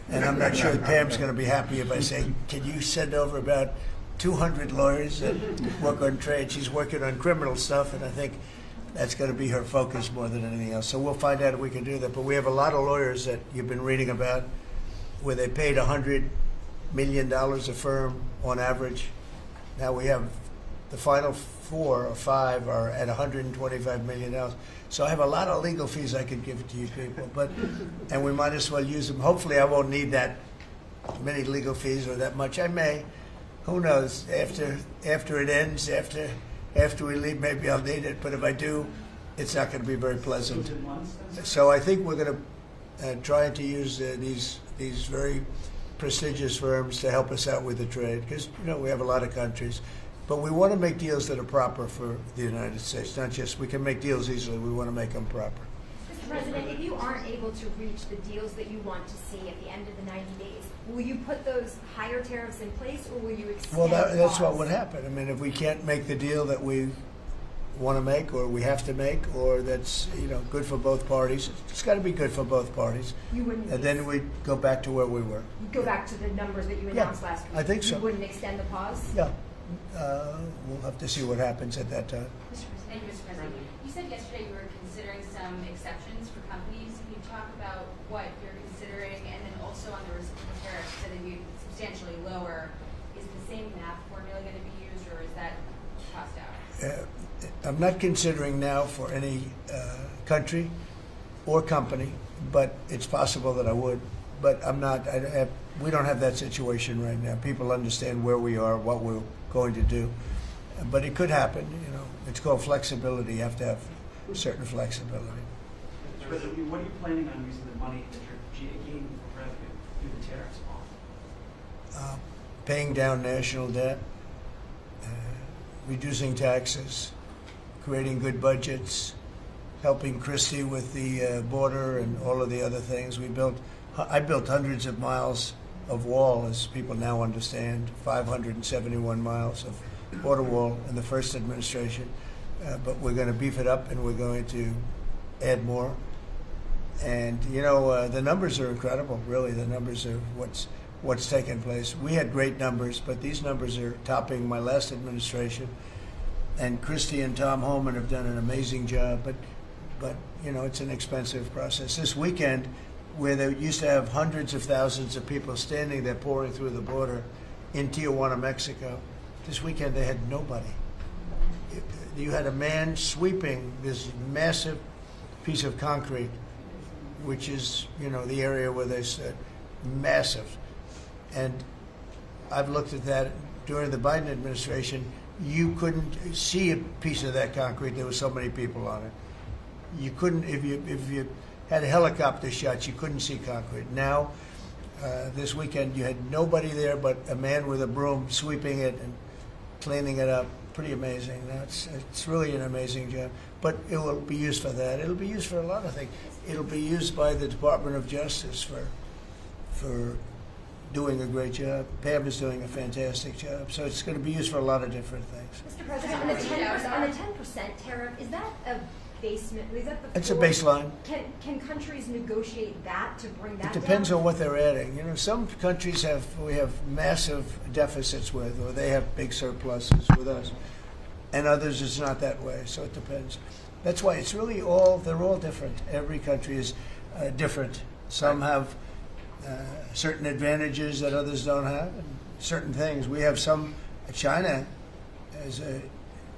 And I'm not sure Pam's going to be happy if I say, can you send over about 200 lawyers that work on trade? She's working on criminal stuff, and I think that's going to be her focus more than anything else. So we'll find out if we can do that. But we have a lot of lawyers that you've been reading about where they paid $100 million a firm on average. Now we have the final 4 or 5 are at $125 million. So I have a lot of legal fees I could give to you people, and we might as well use them. Hopefully I won't need that many legal fees or that much. I may. Who knows? After it ends, after we leave, maybe I'll need it. But if I do, it's not going to be very pleasant. So I think we're going to try to use these very prestigious firms to help us out with the trade, because we have a lot of countries. But we want to make deals that are proper for the United States, not just we can make deals easily. We want to make them proper. Mr. President, if you aren't able to reach the deals that you want to see at the end of the 90 days, will you put those higher tariffs in place, or will you extend Well, that's pause? what would happen. I mean, if we can't make the deal that we want to make, or we have to make, or that's good for both parties, it's got to be good for both parties. You wouldn't. And then we go back to where we were. You'd go back to the numbers that you announced last week. I think so. You wouldn't extend the pause. Yeah. We'll have to see what happens at that time. Thank you, Mr. President. You said yesterday you were considering some exceptions for companies. Can you talk about what you're considering, and then also on the reciprocal tariffs, so that you substantially lower? Is the same math formula going to be used, or is that tossed out? I'm not considering now for any country or company, but it's possible that I would. But I'm not. We don't have that situation right now. People understand where we are, what we're going to do. But it could happen. It's called flexibility. You have to have certain flexibility. Mr. President, what are you planning on using the money that you're gaining for revenue through the tariffs on? Paying down national debt, reducing taxes, creating good budgets, helping Christie with the border and all of the other things. I built hundreds of miles of wall, as people now understand, 571 miles of border wall in the first administration. But we're going to beef it up, and we're going to add more. And the numbers are incredible. Really, the numbers are what's taken place. We had great numbers, but these numbers are topping my last administration. And Christie and Tom Homan have done an amazing job. But it's an expensive process. This weekend, where they used to have hundreds of thousands of people standing there pouring through the border in Tijuana, Mexico, this weekend they had nobody. You had a man sweeping this massive piece of concrete, which is, the area where they said massive. And I've looked at that during the Biden administration. You couldn't see a piece of that concrete. There were so many people on it. You couldn't, if you had helicopter shots, you couldn't see concrete. Now, this weekend, you had nobody there but a man with a broom sweeping it and cleaning it up. Pretty amazing. It's really an amazing job. But it will be used for that. It'll be used for a lot of things. It'll be used by the Department of Justice for doing a great job. Pam is doing a fantastic job. So it's going to be used for a lot of different things. Mr. President, on the 10% tariff, is that a basement? Is that the It's a floor? baseline. Can countries negotiate that to bring that It depends down? on what they're adding. Some countries we have massive deficits with, or they have big surpluses with us, and others it's not that way. So it depends. That's why it's really they're all different. Every country is different. Some have certain advantages that others don't have, and certain things. We have some China has a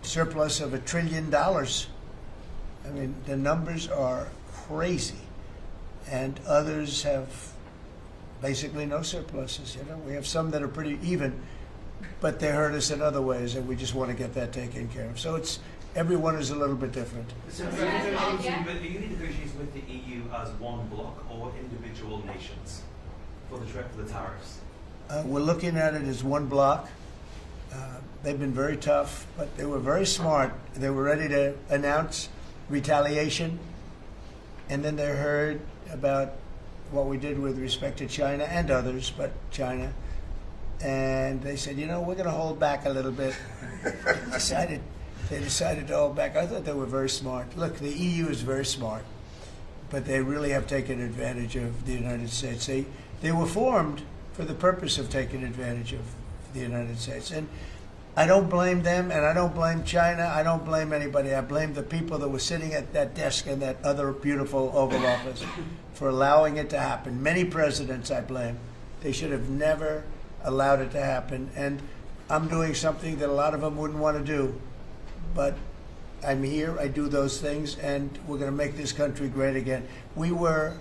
surplus of $1 trillion. I mean, the numbers are crazy. And others have basically no surpluses. You know, we have some that are pretty even, but they hurt us in other ways, and we just want to get that taken care of. So it's everyone is a little bit different. So are you negotiating with the EU as one bloc or individual nations for the tariffs? We're looking at it as one block. They've been very tough, but they were very smart. They were ready to announce retaliation, and then they heard about what we did with respect to China and others, but China. And they said, you know, we're going to hold back a little bit. They decided to hold back. I thought they were very smart. Look, the EU is very smart, but they really have taken advantage of the United States. They were formed for the purpose of taking advantage of the United States. And I don't blame them, and I don't blame China. I don't blame anybody. I blame the people that were sitting at that desk in that other beautiful Oval Office for allowing it to happen. Many presidents I blame. They should have never allowed it to happen. And I'm doing something that a lot of them wouldn't want to do. But I'm here, I do those things, and we're going to make this country great again. We were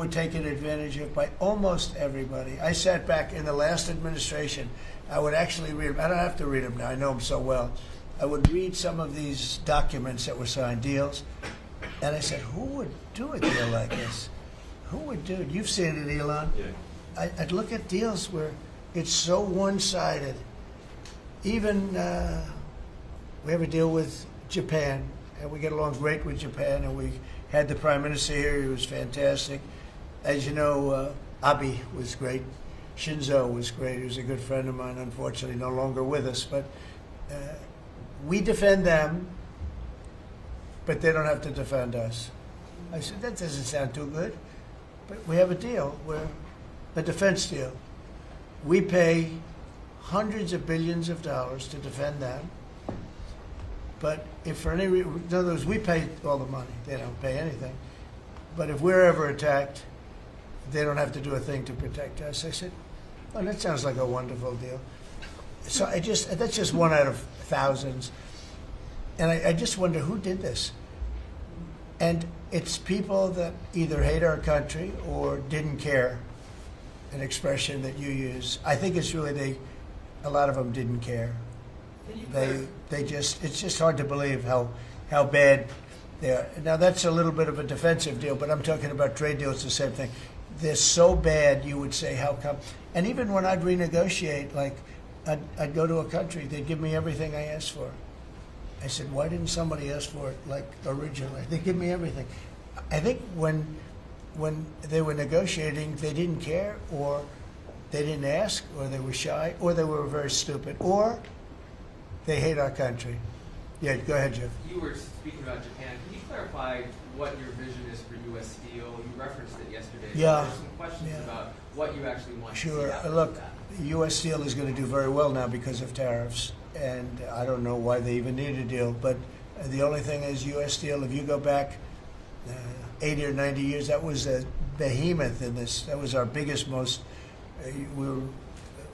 taken advantage of by almost everybody. I sat back in the last administration. I would actually read them. I don't have to read them now. I know them so well. I would read some of these documents that were signed, deals, and I said, who would do a deal like this? Who would do it? You've seen it, Elon. Yeah. I'd look at deals where it's so one-sided. Even we have a deal with Japan, and we get along great with Japan, and we had the Prime Minister here. He was fantastic. As you know, Abe was great. Shinzo was great. He was a good friend of mine, unfortunately no longer with us. But we defend them, but they don't have to defend us. I said, that doesn't sound too good. But we have a deal, a defense deal. We pay hundreds of billions of dollars to defend them. But if for any reason, in other words, we pay all the money. They don't pay anything. But if we're ever attacked, they don't have to do a thing to protect us. I said, oh, that sounds like a wonderful deal. So that's just one out of thousands. And I just wonder who did this. And it's people that either hate our country or didn't care, an expression that you use. I think it's really a lot of them didn't care. It's just hard to believe how bad they are. Now that's a little bit of a defensive deal, but I'm talking about trade deals, the same thing. They're so bad, you would say, how come? And even when I'd renegotiate, like I'd go to a country, they'd give me everything I asked for. I said, why didn't somebody ask for it like originally? They give me everything. I think when they were negotiating, they didn't care, or they didn't ask, or they were shy, or they were very stupid, or they hate our country. Yeah, go ahead, Jeff. You were speaking about Japan. Can you clarify what your vision is for U.S. Steel? You referenced it yesterday. Yeah. There's some questions about what you actually want to see Sure. out of Look, that. U.S. Steel is going to do very well now because of tariffs, and I don't know why they even need a deal. But the only thing is, U.S. Steel, if you go back 80 or 90 years, that was a behemoth in this. That was our biggest, most.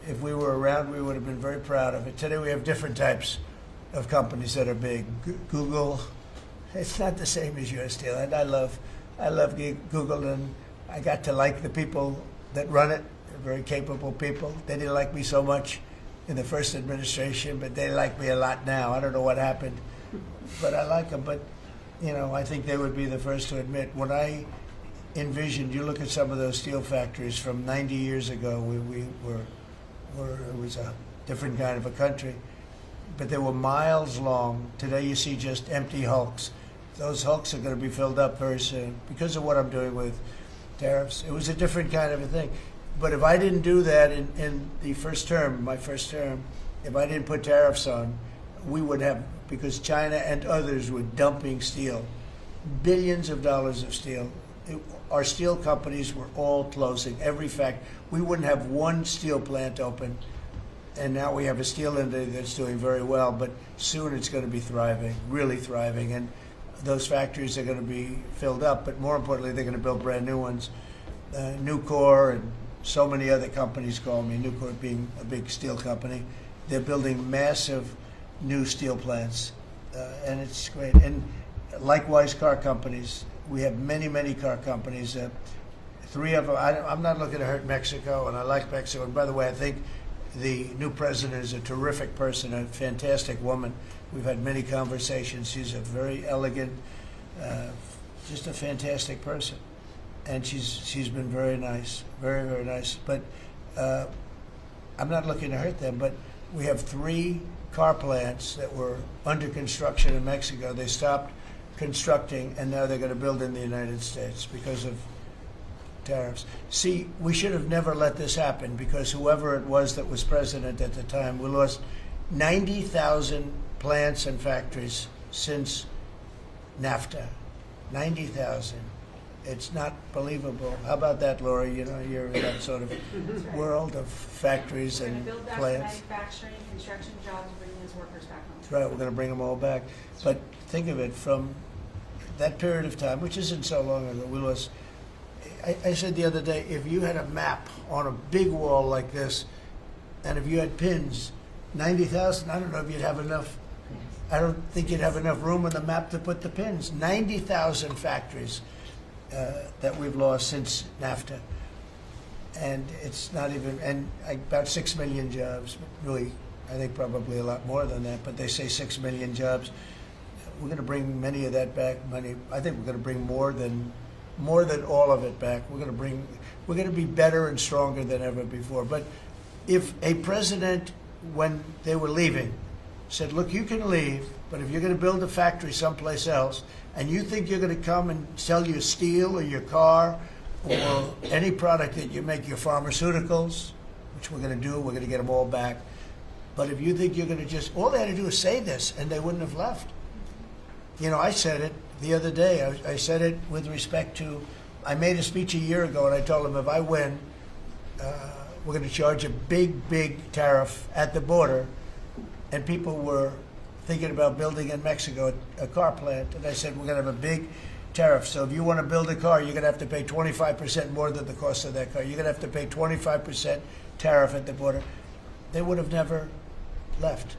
If we were around, we would have been very proud of it. Today we have different types of companies that are big. Google, it's not the same as U.S. Steel. And I love Google, and I got to like the people that run it. They're very capable people. They didn't like me so much in the first administration, but they like me a lot now. I don't know what happened, but I like them. But, you know, I think they would be the first to admit, when I envisioned, you look at some of those steel factories from 90 years ago, it was a different kind of a country, but they were miles long. Today you see just empty hulks. Those hulks are going to be filled up very soon because of what I'm doing with tariffs. It was a different kind of a thing. But if I didn't do that in the first term, my first term, if I didn't put tariffs on, we would have, because China and others were dumping steel, billions of dollars of steel. Our steel companies were all closing. Every fact, we wouldn't have one steel plant open, and now we have a steel industry that's doing very well. But soon it's going to be thriving, really thriving, and those factories are going to be filled up. But more importantly, they're going to build brand new ones. Nucor and so many other companies call me. Nucor being a big steel company, They're building massive new steel plants, and it's great. And likewise, car companies. We have many, many car companies. 3 of them. I'm not looking to hurt Mexico, and I like Mexico. And by the way, I think the new president is a terrific person, a fantastic woman. We've had many conversations. She's a very elegant, just a fantastic person, and she's been very nice, very, very nice. But I'm not looking to hurt them. But we have 3 car plants that were under construction in Mexico. They stopped constructing, and now they're going to build in the United States because of tariffs. See, we should have never let this happen, because whoever it was that was president at the time, we lost 90,000 plants and factories since NAFTA. 90,000. It's not believable. How about that, Laura? You know, you're in that sort of world of factories and Build back plants. manufacturing, construction jobs, bring those workers back home. That's right, we're going to bring them all back. But think of it, from that period of time, which isn't so long ago, we lost. I said the other day, if you had a map on a big wall like this, and if you had pins, 90,000, I don't know if you'd have enough. I don't think you'd have enough room on the map to put the pins. 90,000 factories that we've lost since NAFTA. And it's not even, and about 6 million jobs. Really, I think probably a lot more than that, but they say 6 million jobs. We're going to bring many of that back. I think we're going to bring more than all of it back. We're going to be better and stronger than ever before. But if a president, when they were leaving, said, look, you can leave, but if you're going to build a factory someplace else, and you think you're going to come and sell your steel or your car or any product that you make, your pharmaceuticals, which we're going to do, we're going to get them all back. But if you think you're going to just, all they had to do is say this, and they wouldn't have left. You know, I said it the other day. I said it with respect to, I made a speech a year ago, and I told them if I win, we're going to charge a big, big tariff at the border. And people were thinking about building in Mexico a car plant. And I said, we're going to have a big tariff. So if you want to build a car, you're going to have to pay 25% more than the cost of that car. You're going to have to pay 25% tariff at the border. They would have never left.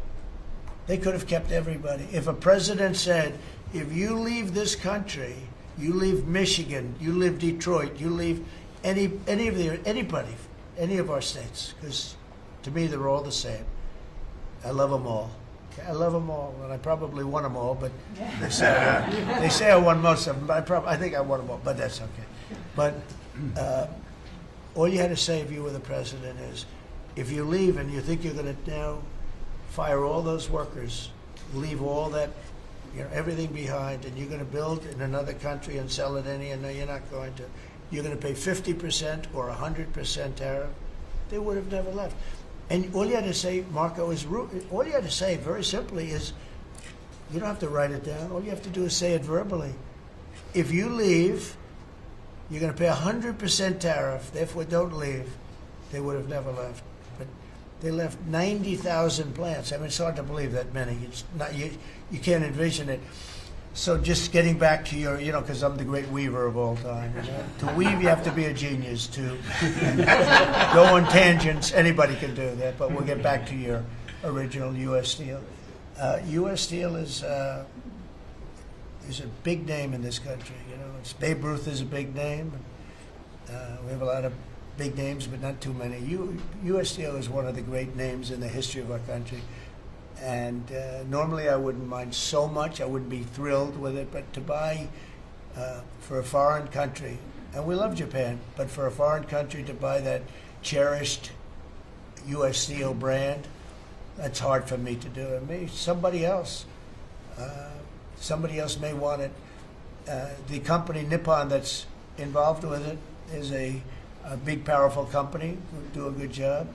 They could have kept everybody. If a president said, if you leave this country, you leave Michigan, you leave Detroit, you leave anybody, any of our states, because to me they're all the same. I love them all. I love them all, and I probably won them all. But they say I won most of them. But I think I won them all. But that's okay. But all you had to say if you were the president is, if you leave and you think you're going to now fire all those workers, leave all that, everything behind, and you're going to build in another country and sell it no, you're not going to. You're going to pay 50% or 100% tariff. They would have never left. And all you had to say, Marco, all you had to say very simply is, you don't have to write it down. All you have to do is say it verbally. If you leave, you're going to pay 100% tariff. Therefore, don't leave. They would have never left. But they left 90,000 plants. I mean, it's hard to believe that many. It's not, you can't envision it. So just getting back to your, because I'm the great weaver of all time. To weave, you have to be a genius. To go on tangents, anybody can do that. But we'll get back to your original U.S. Steel. U.S. Steel is a big name in this country. It's Babe Ruth is a big name. We have a lot of big names, but not too many. U.S. Steel is one of the great names in the history of our country. And normally I wouldn't mind so much. I wouldn't be thrilled with it. But to buy for a foreign country, and we love Japan, but for a foreign country to buy that cherished U.S. Steel brand, that's hard for me to do. And maybe somebody else may want it. The company Nippon that's involved with it is a big, powerful company who do a good job.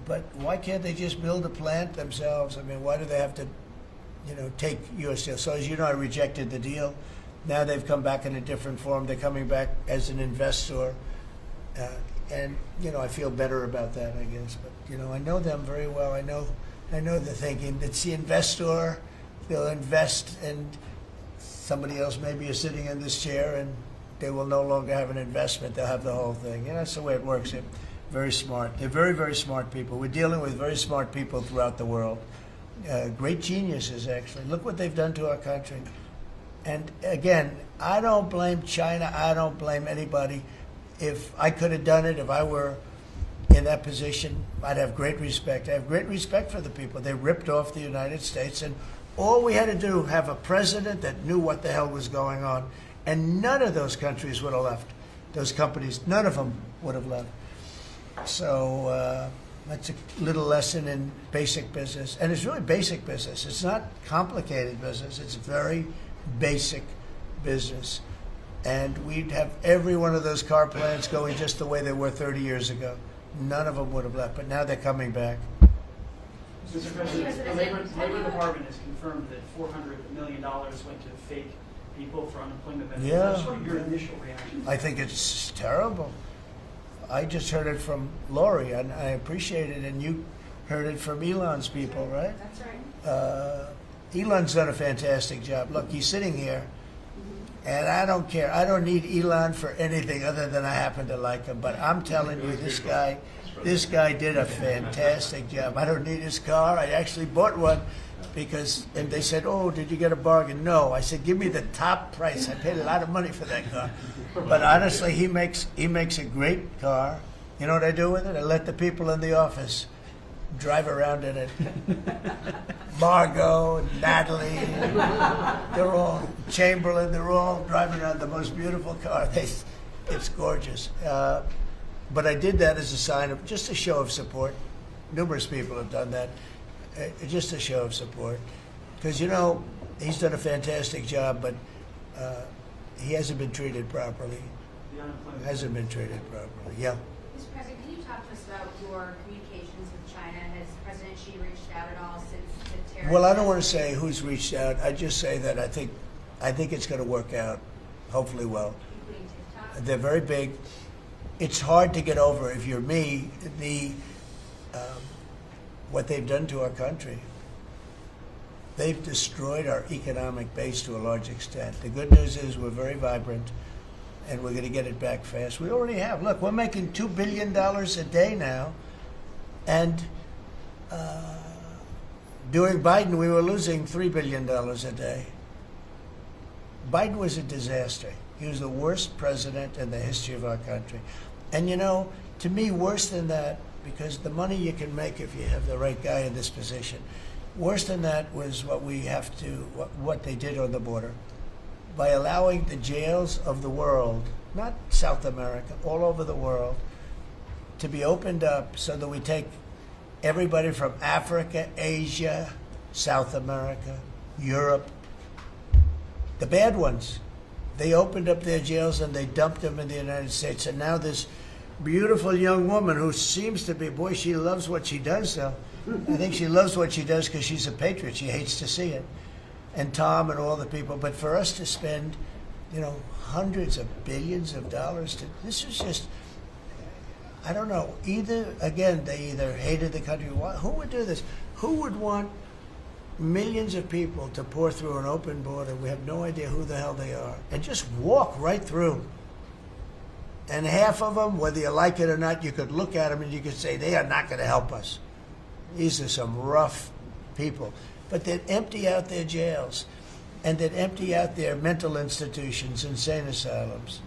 But why can't they just build a plant themselves? I mean, why do they have to, take U.S. Steel? So as you know, I rejected the deal. Now they've come back in a different form. They're coming back as an investor. And, I feel better about that, I guess. But, I know them very well. I know the thinking. It's the investor. They'll invest, and somebody else maybe is sitting in this chair, and they will no longer have an investment. They'll have the whole thing. That's the way it works. very smart. They're very, very smart people. We're dealing with very smart people throughout the world. Great geniuses, actually. Look what they've done to our country. And again, I don't blame China. I don't blame anybody. If I could have done it, if I were in that position, I'd have great respect. I have great respect for the people. They ripped off the United States, and all we had to do, have a president that knew what the hell was going on, and none of those countries would have left. Those companies, none of them would have left. So that's a little lesson in basic business. And it's really basic business. It's not complicated business. It's very basic business. And we'd have every one of those car plants going just the way they were 30 years ago. None of them would have left, but now they're coming back. Mr. President, the Labor Department has confirmed that $400 million went to fake people for unemployment benefits. Yeah. What's sort of your initial reaction? I think it's terrible. I just heard it from Lori, and I appreciate it, and you heard it from Elon's people, right? That's right. Elon's done a fantastic job. Look, he's sitting here, and I don't care. I don't need Elon for anything other than I happen to like him. But I'm telling you, this guy did a fantastic job. I don't need his car. I actually bought one because, and they said, "Oh, did you get a bargain?" No. I said, "Give me the top price." I paid a lot of money for that car. But honestly, he makes a great car. You know what I do with it? I let the people in the office drive around in it. Margot and Natalie, they're all, Chamberlain, they're all driving around the most beautiful car. It's gorgeous. But I did that as a sign of, just a show of support. Numerous people have done that. Just a show of support. Because, you know, he's done a fantastic job, but he hasn't been treated properly. Hasn't been treated properly. Yeah. Mr. President, can you talk to us about your communications with China? Has President Xi reached out at all since the terror? Well, I don't want to say who's reached out. I just say that I think it's going to work out, hopefully well. Including TikTok? They're very big. It's hard to get over, if you're me, what they've done to our country. They've destroyed our economic base to a large extent. The good news is we're very vibrant, and we're going to get it back fast. We already have. Look, we're making $2 billion a day now, and during Biden, we were losing $3 billion a day. Biden was a disaster. He was the worst president in the history of our country. And you know, to me, worse than that, because the money you can make if you have the right guy in this position, worse than that was what they did on the border. By allowing the jails of the world, not South America, all over the world, to be opened up so that we take everybody from Africa, Asia, South America, Europe, the bad ones. They opened up their jails and they dumped them in the United States. And now this beautiful young woman who seems to be, boy, she loves what she does, though. I think she loves what she does because she's a patriot. She hates to see it. And Tom and all the people. But for us to spend, you know, hundreds of billions of dollars this is just, I don't know. They either hated the country. Who would do this? Who would want millions of people to pour through an open border? We have no idea who the hell they are. And just walk right through. And half of them, whether you like it or not, you could look at them and you could say, they are not going to help us. These are some rough people. But they'd empty out their jails, and they'd empty out their mental institutions, insane asylums,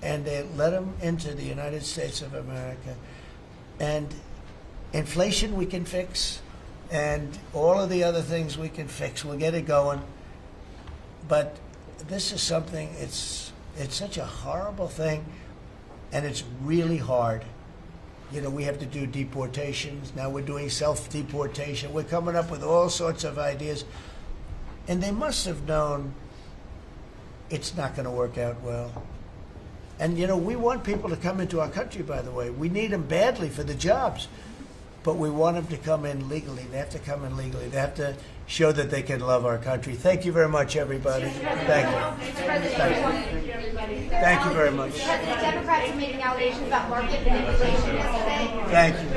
and they'd let them into the United States of America. And inflation we can fix, and all of the other things we can fix. We'll get it going. But this is something, it's such a horrible thing, and it's really hard. You know, we have to do deportations. Now we're doing self-deportation. We're coming up with all sorts of ideas. And they must have known it's not going to work out well. And, you know, we want people to come into our country, by the way. We need them badly for the jobs. But we want them to come in legally. They have to come in legally. They have to show that they can love our country. Thank you very much, everybody. Thank you. Thank you very much. The Democrats are making allegations about market manipulation yesterday. Thank you.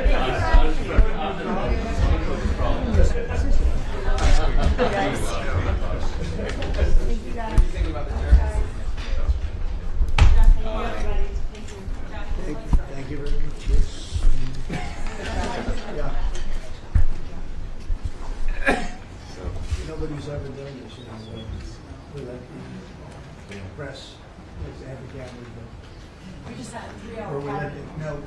Thank you very much. Yes. Nobody's ever done this, you know, we let the press, they have the cameras, We just had a or we let the, no.